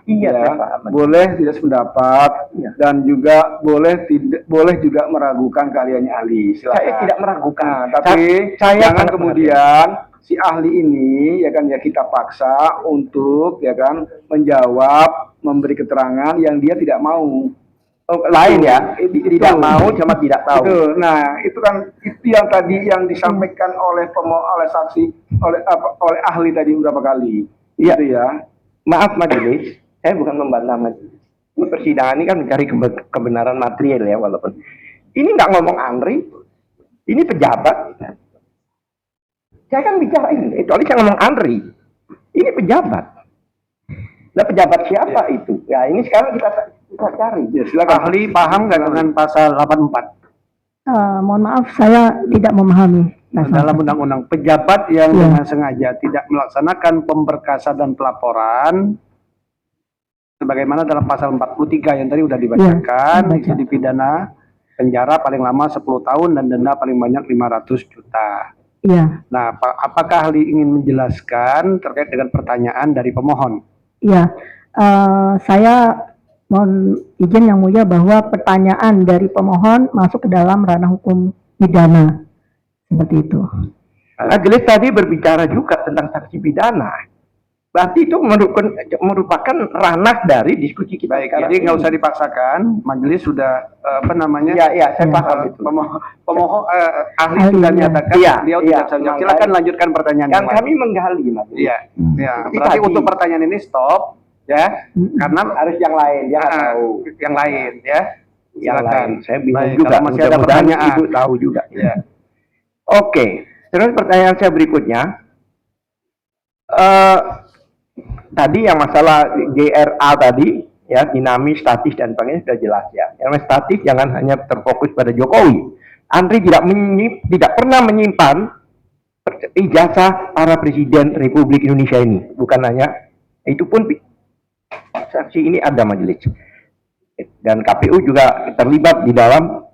boleh tidak sependapat, dan juga boleh juga meragukan keahliannya ahli. Silakan. Saya tidak meragukan, tapi jangan kemudian si ahli ini ya kan ya kita paksa untuk ya kan menjawab, memberi keterangan yang dia tidak mau. Lain ya, tidak mau sama tidak tahu. Itu. Nah, itu kan itu yang tadi yang disampaikan oleh saksi, oleh ahli tadi beberapa kali. Iya, gitu ya. Maaf majelis, saya bukan membantah majelis. Ini persidangan ini kan mencari kebenaran material ya, walaupun ini nggak ngomong Andri, ini pejabat. Saya kan bicara ini, kecuali saya ngomong Andri, ini pejabat. Nah, pejabat siapa itu? Ya ini sekarang kita cari. Ya, silakan. Ahli paham nggak dengan pasal 84? Mohon maaf, saya tidak memahami. Dalam undang-undang pejabat yang Iya. dengan sengaja tidak melaksanakan pemberkasan dan pelaporan sebagaimana dalam pasal 43 yang tadi sudah dibacakan, Iya, itu dipidana penjara paling lama 10 tahun dan denda paling banyak 500 juta. Iya, Nah, apakah ahli ingin menjelaskan terkait dengan pertanyaan dari pemohon? iya. Saya mohon izin Yang Mulia bahwa pertanyaan dari pemohon masuk ke dalam ranah hukum pidana. Seperti itu. Majelis tadi berbicara juga tentang sanksi pidana. Berarti itu merupakan ranah dari diskusi kita. Baik, jadi nggak usah dipaksakan. Majelis sudah apa namanya? Iya, saya paham itu. Pemohon ahli Ahli, sudah iya. menyatakan Iya, beliau iya, tidak bisa jawab. Silakan menggali. lanjutkan pertanyaan. Kan yang lain. kami menggali, Majelis. Iya, ya. Jadi Berarti tadi- untuk pertanyaan ini stop, ya, karena Harus yang lain, dia nggak tahu. yang lain, ya. Yang Silakan. lain, saya bingung Baik, juga. kalau masih ada Mudah-mudahan pertanyaan. Ibu tahu juga. Ya. Oke, terus pertanyaan saya berikutnya. Tadi yang masalah GRA tadi, ya, dinamis, statis, dan sebagainya sudah jelas ya. Yang namanya statis jangan hanya terfokus pada Jokowi. Andri tidak pernah menyimpan ijazah para presiden Republik Indonesia ini. Bukan hanya, itu pun saksi ini ada majelis. Dan KPU juga terlibat di dalam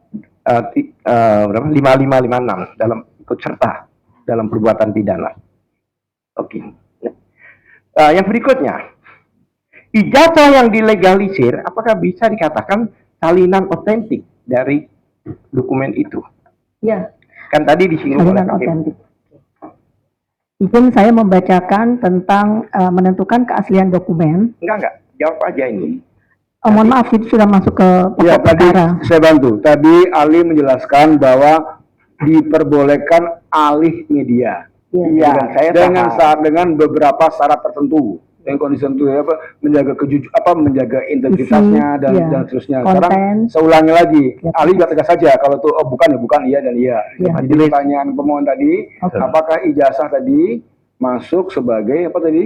5556 dalam ikut serta dalam perbuatan pidana. Oke. Yang berikutnya, ijazah yang dilegalisir apakah bisa dikatakan salinan otentik dari dokumen itu? Ya, Kan tadi disinggung oleh salinan Hakim. otentik. Izin saya membacakan tentang menentukan keaslian dokumen. Enggak, jawab aja ini. Mohon maaf, itu sudah masuk ke Ya, pokok tadi perkara. saya bantu. Tadi Ali menjelaskan bahwa diperbolehkan alih media. Iya, saya dengan beberapa syarat tertentu. Yang kondisi tertentu ya, menjaga integritasnya dan iya. dan seterusnya. Konten. Sekarang saya ulangi lagi. Ya. Ali juga tegas saja kalau tuh bukan ya bukan, iya dan iya. Ya. Jadi pertanyaan pemohon tadi, Oke. apakah ijazah tadi masuk sebagai apa tadi?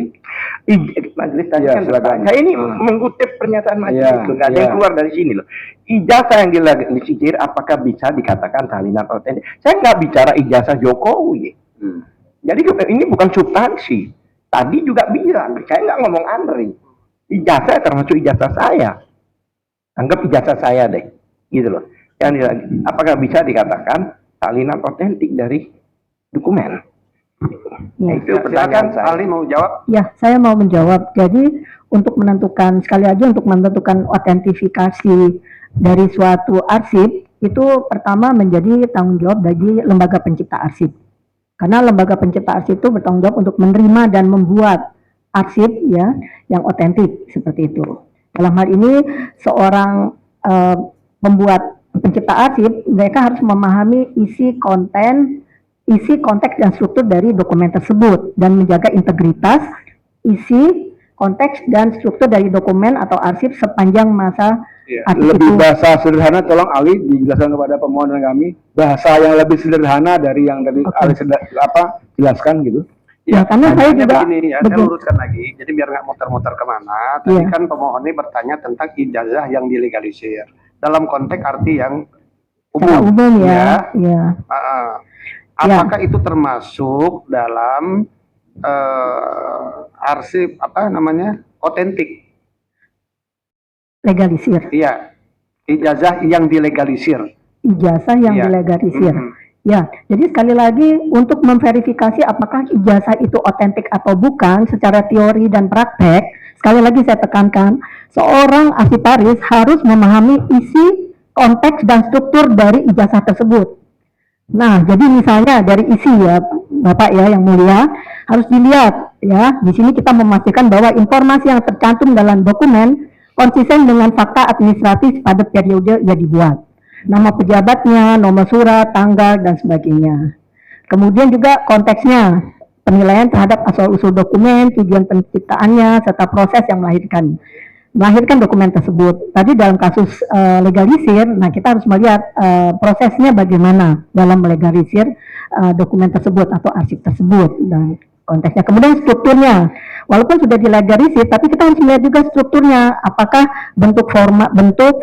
Majelis tadi Ya, kan silakan. bertanya. Saya ini mengutip pernyataan majelis, Ya, loh, nggak ada yang ya. keluar dari sini loh. Ijazah yang dilegalisir apakah bisa dikatakan salinan otentik? Saya nggak bicara ijazah Jokowi. Jadi ini bukan substansi. Tadi juga bilang, saya nggak ngomong Andri. Ijazah termasuk ijazah saya. Anggap ijazah saya deh, gitu loh. Apakah bisa dikatakan salinan otentik dari dokumen? Ya. Itu pertanyaan Silakan saya. ahli mau jawab. Ya, saya mau menjawab. Jadi, untuk menentukan, sekali lagi untuk menentukan otentifikasi dari suatu arsip, itu pertama menjadi tanggung jawab dari lembaga pencipta arsip. Karena lembaga pencipta arsip itu bertanggung jawab untuk menerima dan membuat arsip ya yang otentik seperti itu. Dalam hal ini seorang pembuat pencipta arsip, mereka harus memahami isi konteks dan struktur dari dokumen tersebut dan menjaga integritas isi, konteks dan struktur dari dokumen atau arsip sepanjang masa arsip Lebih itu. bahasa sederhana, tolong Ali dijelaskan kepada pemohon dan kami bahasa yang lebih sederhana dari yang tadi Oke. Ali jelaskan gitu. Ya, karena saya Pertanyaannya juga begini ya, saya begini. luruskan lagi. Jadi biar nggak muter-muter kemana. Tadi Iya. kan pemohon ini bertanya tentang ijazah yang dilegalisir dalam konteks arti yang secara umum. umum ya. Ya. Apakah itu termasuk dalam arsip apa namanya otentik? Legalisir. Iya, ijazah yang dilegalisir. Ijazah yang Iya. dilegalisir. Mhm. Ya, jadi sekali lagi untuk memverifikasi apakah ijazah itu otentik atau bukan secara teori dan praktek, sekali lagi saya tekankan, seorang arsiparis harus memahami isi, konteks dan struktur dari ijazah tersebut. Nah, jadi misalnya dari isi ya, Bapak ya yang mulia, harus dilihat ya. Di sini kita memastikan bahwa informasi yang tercantum dalam dokumen konsisten dengan fakta administratif pada periode ia dibuat. Nama pejabatnya, nomor surat, tanggal, dan sebagainya. Kemudian juga konteksnya, penilaian terhadap asal-usul dokumen, tujuan penciptaannya, serta proses yang melahirkan dokumen tersebut. Tadi dalam kasus legalisir, nah kita harus melihat prosesnya bagaimana dalam melegalisir dokumen tersebut atau arsip tersebut dan konteksnya. Kemudian strukturnya, walaupun sudah dilegalisir, tapi kita harus melihat juga strukturnya, apakah bentuk,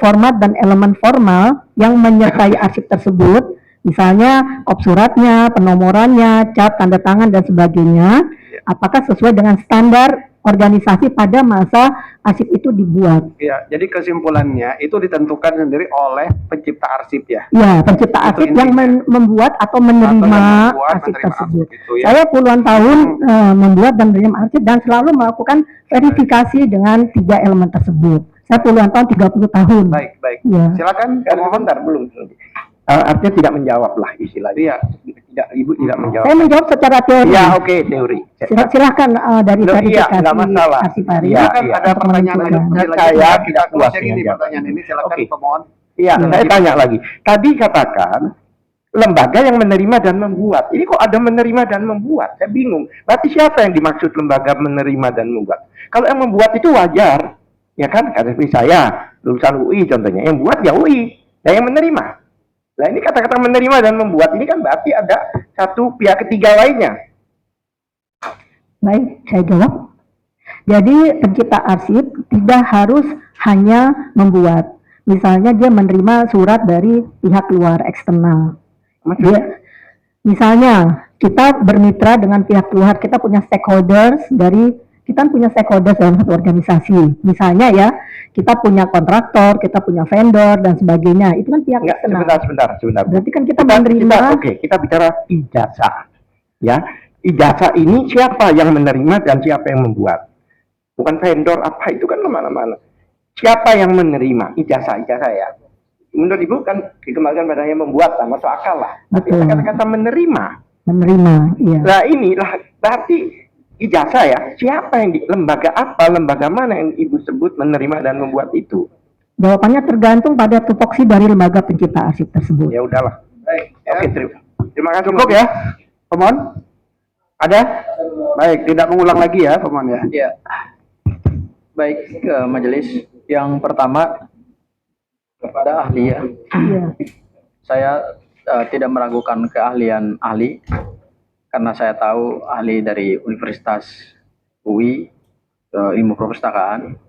format dan elemen formal yang menyertai arsip tersebut, misalnya kop suratnya, penomorannya, cat, tanda tangan dan sebagainya, apakah sesuai dengan standar organisasi pada masa arsip itu dibuat. Ya, jadi kesimpulannya itu ditentukan sendiri oleh pencipta arsip ya. Ya, pencipta arsip yang membuat atau menerima arsip tersebut. Itu, ya. Saya puluhan tahun membuat dan menerima arsip dan selalu melakukan verifikasi dengan 3 elemen tersebut. Saya puluhan tahun, 30 tahun. Baik, baik. Ya. Silakan, Bentar, belum. Artinya tidak menjawab lah istilahnya. Iya. Tidak, Ibu tidak menjawab. Saya menjawab secara teori. Ya, oke, teori. Silahkan dari Loh, iya, verifikasi nggak masalah. arsip hari. Iya, Kan iya. ada pertanyaan lain. Saya tidak puas ini dengan pertanyaan ini, silakan Oke. pemohon. Iya, saya tanya lagi. Tadi katakan lembaga yang menerima dan membuat. Ini kok ada menerima dan membuat? Saya bingung. Berarti siapa yang dimaksud lembaga menerima dan membuat? Kalau yang membuat itu wajar, ya kan? Seperti saya, lulusan UI contohnya. Yang buat ya UI. Dan yang menerima. Nah ini kata-kata menerima dan membuat ini kan berarti ada satu pihak ketiga lainnya. Baik, saya jawab. Jadi pencipta arsip tidak harus hanya membuat. Misalnya dia menerima surat dari pihak luar eksternal. Misalnya kita bermitra dengan pihak luar, kita punya stakeholders dalam satu organisasi. Misalnya ya, kita punya kontraktor, kita punya vendor dan sebagainya. Itu kan pihak eksternal. Sebentar. Berarti kan kita menerima. Kita bicara ijazah. Ya, ijazah ini siapa yang menerima dan siapa yang membuat? Bukan vendor apa itu kan mana-mana. Siapa yang menerima ijazah ya? Menurut Ibu kan dikembalikan pada yang membuat, masuk akal lah. Tapi Betul. kata-kata menerima. Menerima, iya. Nah inilah berarti ijazah ya. Siapa yang lembaga apa, lembaga mana yang Ibu sebut menerima dan membuat itu? Jawabannya tergantung pada tupoksi dari lembaga pencipta arsip tersebut. Ya udahlah. Baik, ya. Oke, terima kasih. Cukup ya, pemohon? Ada? Baik, tidak mengulang lagi ya, pemohon ya. Ya, baik majelis. Yang pertama kepada ahli ya. Iya. Saya tidak meragukan keahlian ahli karena saya tahu ahli dari Universitas UI ilmu perpustakaan.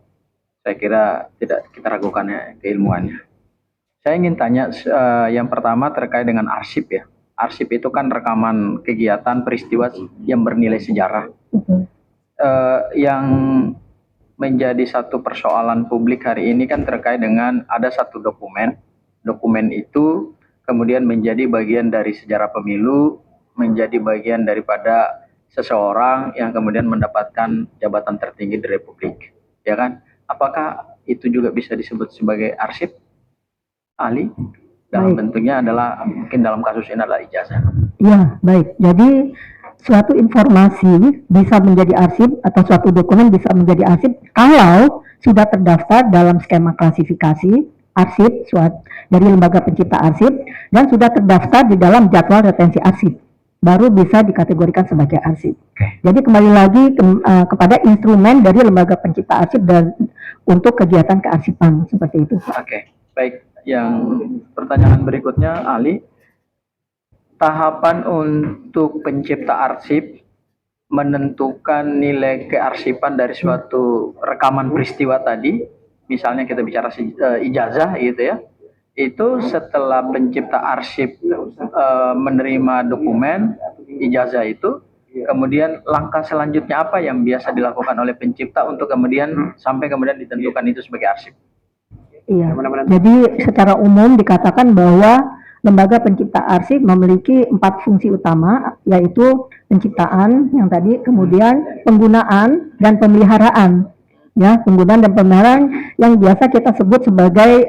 Saya kira tidak kita ragukan ya keilmuannya. Saya ingin tanya yang pertama terkait dengan arsip ya. Arsip itu kan rekaman kegiatan peristiwa yang bernilai sejarah. Yang menjadi satu persoalan publik hari ini kan terkait dengan ada satu dokumen. Dokumen itu kemudian menjadi bagian dari sejarah pemilu, menjadi bagian daripada seseorang yang kemudian mendapatkan jabatan tertinggi di Republik. Ya kan? Apakah itu juga bisa disebut sebagai arsip? Ahli? Dalam bentuknya adalah, mungkin dalam kasus ini adalah ijazah. Ya, baik. Jadi suatu informasi bisa menjadi arsip atau suatu dokumen bisa menjadi arsip kalau sudah terdaftar dalam skema klasifikasi arsip dari lembaga pencipta arsip dan sudah terdaftar di dalam jadwal retensi arsip, baru bisa dikategorikan sebagai arsip. Jadi kembali lagi kepada instrumen dari lembaga pencipta arsip dan untuk kegiatan kearsipan seperti itu. Oke, baik. Yang pertanyaan berikutnya, ahli. Tahapan untuk pencipta arsip menentukan nilai kearsipan dari suatu rekaman peristiwa tadi, misalnya kita bicara ijazah gitu ya, itu setelah pencipta arsip menerima dokumen ijazah itu, kemudian langkah selanjutnya apa yang biasa dilakukan oleh pencipta untuk kemudian sampai kemudian ditentukan itu sebagai arsip? Iya, jadi secara umum dikatakan bahwa lembaga pencipta arsip memiliki 4 fungsi utama, yaitu penciptaan yang tadi, kemudian penggunaan dan pemeliharaan. Ya, penggunaan dan pemeliharaan yang biasa kita sebut sebagai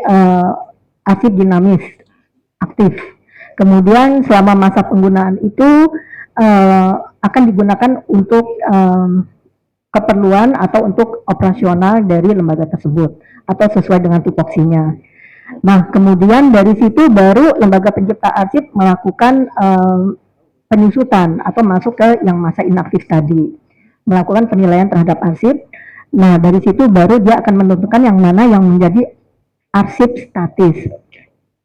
arsip dinamis, aktif. Kemudian selama masa penggunaan itu akan digunakan untuk keperluan atau untuk operasional dari lembaga tersebut atau sesuai dengan tupoksinya. Nah, kemudian dari situ baru lembaga pencipta arsip melakukan penyusutan atau masuk ke yang masa inaktif tadi, melakukan penilaian terhadap arsip. Nah, dari situ baru dia akan menentukan yang mana yang menjadi arsip statis.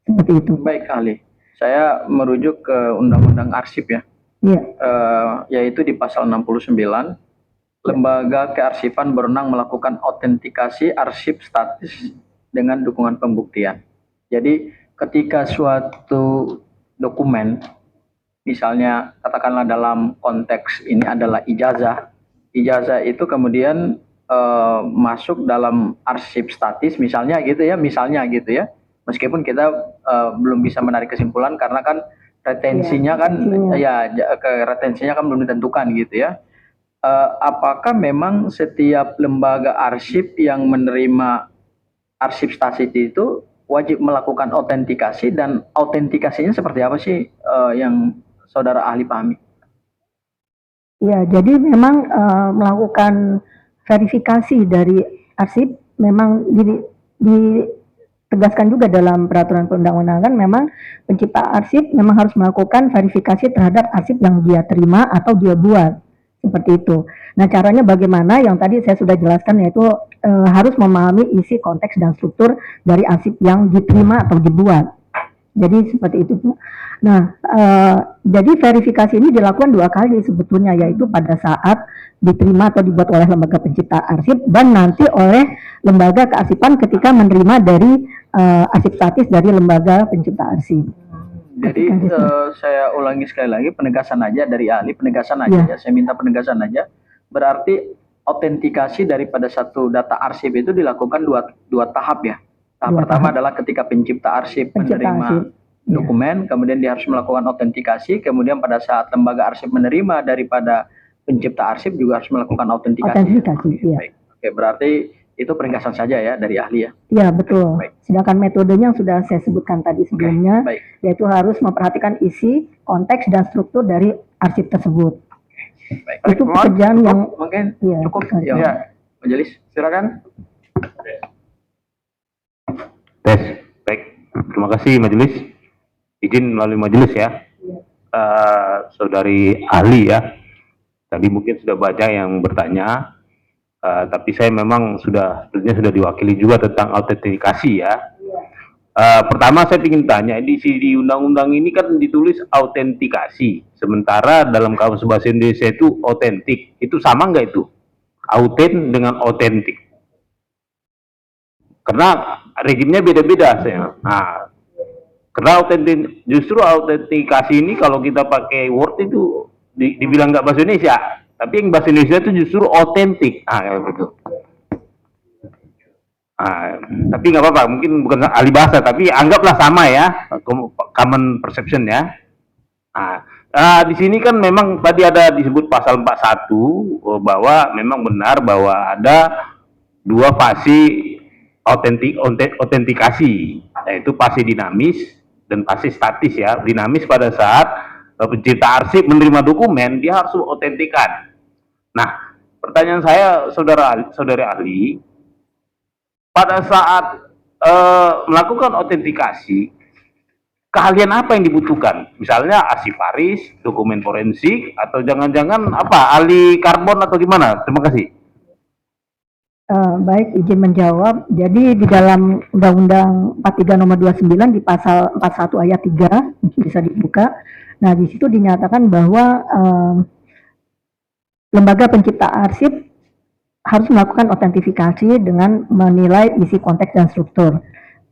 Seperti itu. Baik, ahli. Saya merujuk ke Undang-Undang Arsip ya. Iya. Yaitu di pasal 69 lembaga kearsipan berwenang melakukan autentikasi arsip statis dengan dukungan pembuktian. Jadi ketika suatu dokumen, misalnya katakanlah dalam konteks ini adalah ijazah itu kemudian masuk dalam arsip statis misalnya gitu ya, meskipun kita belum bisa menarik kesimpulan karena kan retensinya retensinya kan belum ditentukan gitu ya. Apakah memang setiap lembaga arsip yang menerima arsip statis itu wajib melakukan autentikasi, dan autentikasinya seperti apa sih yang saudara ahli pahami? Ya, jadi memang melakukan verifikasi dari arsip memang ditegaskan juga dalam peraturan perundang-undangan, memang pencipta arsip memang harus melakukan verifikasi terhadap arsip yang dia terima atau dia buat. Seperti itu. Nah, caranya bagaimana? Yang tadi saya sudah jelaskan, yaitu harus memahami isi, konteks, dan struktur dari arsip yang diterima atau dibuat. Jadi seperti itu. Nah, jadi verifikasi ini dilakukan 2 kali sebetulnya, yaitu pada saat diterima atau dibuat oleh lembaga pencipta arsip, dan nanti oleh lembaga kearsipan ketika menerima dari arsip statis dari lembaga pencipta arsip. Jadi saya ulangi sekali lagi, penegasan aja dari ahli, penegasan aja ya, saya minta penegasan aja. Berarti autentikasi daripada satu data arsip itu dilakukan dua tahap ya. Tahap pertama adalah ketika pencipta arsip menerima dokumen, kemudian dia harus melakukan autentikasi, kemudian pada saat lembaga arsip menerima daripada pencipta arsip juga harus melakukan autentikasi. Baik. Oke, berarti itu penegasan saja ya dari ahli ya? Ya, betul. Baik. Sedangkan metodenya yang sudah saya sebutkan tadi sebelumnya, yaitu harus memperhatikan isi, konteks, dan struktur dari arsip tersebut. Baik. Itu pekerjaan yang mungkin cukup ya. Majelis, silakan. Tes, baik. Terima kasih majelis. Izin melalui majelis ya. Saudari ahli ya. Tadi mungkin sudah baca yang bertanya. Tapi saya memang sebenarnya sudah diwakili juga tentang autentikasi ya. Pertama saya ingin tanya, di undang-undang ini kan ditulis autentikasi, sementara dalam kamus bahasa Indonesia itu otentik. Itu sama nggak itu? Auten dengan otentik? Karena regimnya beda-beda saya. Nah, karena justru autentikasi ini kalau kita pakai Word itu dibilang nggak bahasa Indonesia. Tapi yang bahasa Indonesia itu justru otentik. Kayak gitu. Tapi nggak apa-apa, mungkin bukan ahli bahasa, tapi anggaplah sama ya, common perception ya. Di sini kan memang tadi ada disebut pasal 41 bahwa memang benar bahwa ada 2 fase autentikasi, yaitu fase dinamis dan fase statis ya. Dinamis pada saat pencipta arsip menerima dokumen, dia harus autentikan. Nah, pertanyaan saya, saudari ahli, pada saat melakukan autentikasi, keahlian apa yang dibutuhkan? Misalnya arsiparis, dokumen forensik, atau jangan-jangan apa, ahli karbon atau gimana? Terima kasih. Baik, izin menjawab. Jadi di dalam Undang-Undang 43 Nomor 29 di pasal 41 ayat 3 bisa dibuka. Nah, di situ dinyatakan bahwa lembaga pencipta arsip harus melakukan autentifikasi dengan menilai isi, konteks, dan struktur.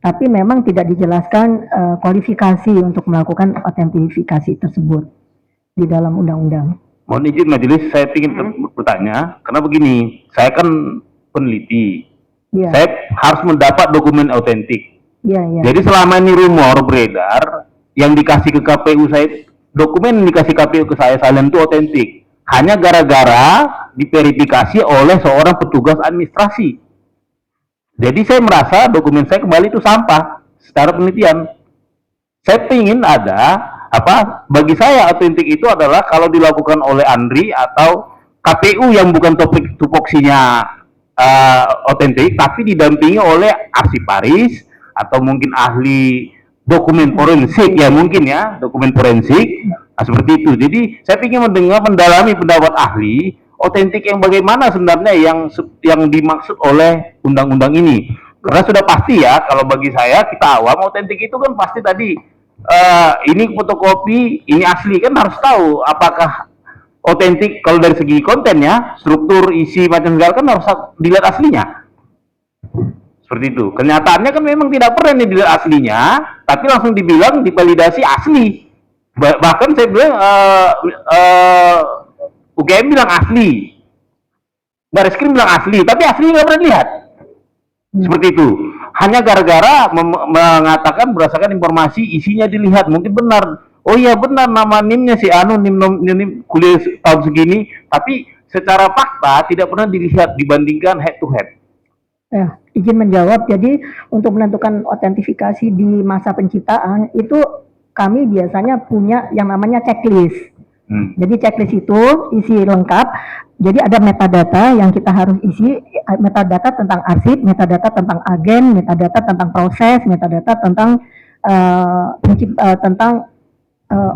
Tapi memang tidak dijelaskan kualifikasi untuk melakukan autentifikasi tersebut di dalam undang-undang. Mohon izin majelis, saya ingin bertanya, karena begini, saya kan peneliti, saya harus mendapat dokumen autentik. Jadi selama ini rumor beredar, yang dikasih ke KPU saya, dokumen yang dikasih KPU ke saya itu autentik. Hanya gara-gara diverifikasi oleh seorang petugas administrasi. Jadi saya merasa dokumen saya kembali itu sampah secara penelitian. Saya ingin ada bagi saya autentik itu adalah kalau dilakukan oleh Andri atau KPU yang bukan topik tupoksinya autentik, tapi didampingi oleh arsiparis atau mungkin ahli dokumen forensik ya, mungkin ya, dokumen forensik. Seperti itu. Jadi saya ingin mendalami pendapat ahli, otentik yang bagaimana sebenarnya yang dimaksud oleh undang-undang ini. Karena sudah pasti ya, kalau bagi saya kita awam, otentik itu kan pasti tadi ini fotokopi, ini asli, kan harus tahu apakah otentik kalau dari segi kontennya, struktur, isi, macam segala kan harus dilihat aslinya. Seperti itu. Kenyataannya kan memang tidak pernah nih dilihat aslinya, tapi langsung dibilang divalidasi asli. Bahkan saya bilang UGM bilang asli, Bareskrim bilang asli, tapi asli nggak pernah lihat. Seperti itu. Hanya gara-gara mengatakan berdasarkan informasi isinya dilihat, mungkin benar. Oh iya benar, nama NIM-nya si Anu, NIM kuliah tahun segini, tapi secara fakta tidak pernah dilihat dibandingkan head to head. Ya, izin menjawab. Jadi untuk menentukan otentifikasi di masa penciptaan itu kami biasanya punya yang namanya checklist. Jadi checklist itu isi lengkap. Jadi ada metadata yang kita harus isi, metadata tentang arsip, metadata tentang agen, metadata tentang proses, metadata tentang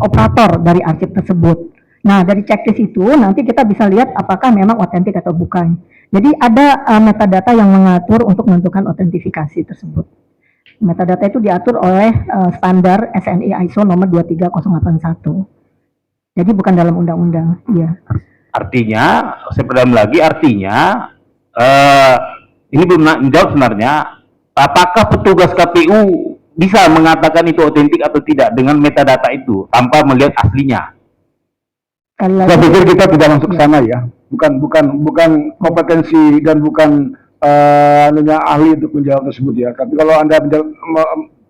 operator dari arsip tersebut. Nah, dari checklist itu nanti kita bisa lihat apakah memang otentik atau bukan. Jadi ada metadata yang mengatur untuk menentukan otentifikasi tersebut. Metadata itu diatur oleh standar SNI ISO nomor 23081. Jadi bukan dalam undang-undang, iya. Artinya, saya perdalam lagi, artinya ini belum menjawab sebenarnya, apakah petugas KPU bisa mengatakan itu otentik atau tidak dengan metadata itu tanpa melihat aslinya? Saya pikir kita tidak masuk ke sana ya, bukan kompetensi dan bukan ahli untuk menjawab tersebut ya. Tapi kalau Anda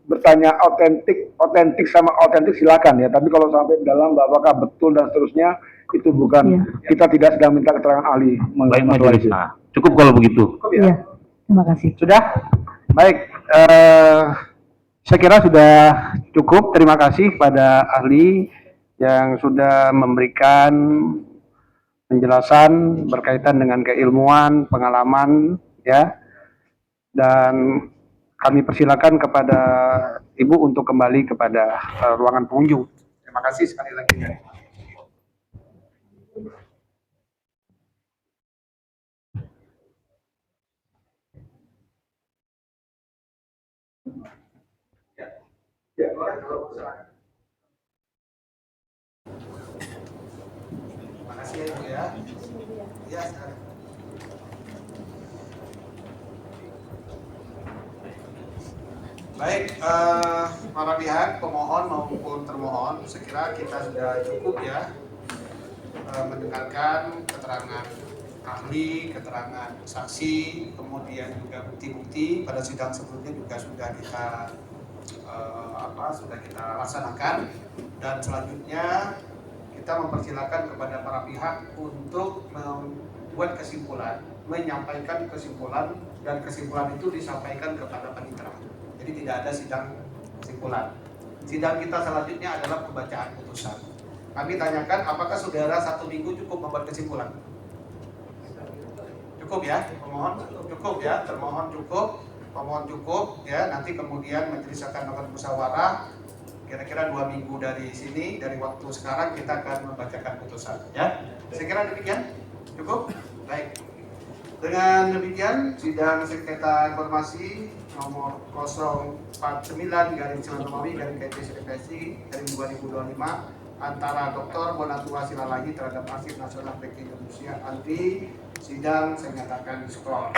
bertanya otentik sama otentik silakan ya. Tapi kalau sampai dalam apakah betul dan seterusnya itu bukan, kita tidak sedang minta keterangan ahli. Baik majelis. Nah, cukup kalau begitu. Cukup ya? Iya, terima kasih. Sudah? Baik, saya kira sudah cukup. Terima kasih pada ahli yang sudah memberikan penjelasan berkaitan dengan keilmuan, pengalaman, ya. Dan kami persilakan kepada Ibu untuk kembali kepada ruangan pengunjung. Terima kasih sekali lagi. Terima kasih ya, Ibu ya. Ya, sekali. Baik, para pihak pemohon maupun termohon, saya kira kita sudah cukup ya mendengarkan keterangan ahli, keterangan saksi, kemudian juga bukti-bukti pada sidang sebelumnya juga sudah kita laksanakan, dan selanjutnya kita mempersilakan kepada para pihak untuk membuat kesimpulan, menyampaikan kesimpulan, dan kesimpulan itu disampaikan kepada panitera. Jadi tidak ada sidang kesimpulan. Sidang kita selanjutnya adalah pembacaan putusan. Kami tanyakan apakah saudara 1 minggu cukup membuat kesimpulan? Cukup ya, pemohon cukup ya, termohon cukup, pemohon cukup ya. Nanti kemudian majelis akan melakukan musyawarah. Kira-kira 2 minggu dari sini, dari waktu sekarang kita akan membacakan putusan ya. Saya kira demikian, cukup. Baik. Dengan demikian, sidang sengketa informasi nomor 049/Romawi/KPSDPSI/2025 antara Dr. Bonatua Silalahi terhadap Arsip Nasional Republik Indonesia Andri, sidang saya nyatakan diskor.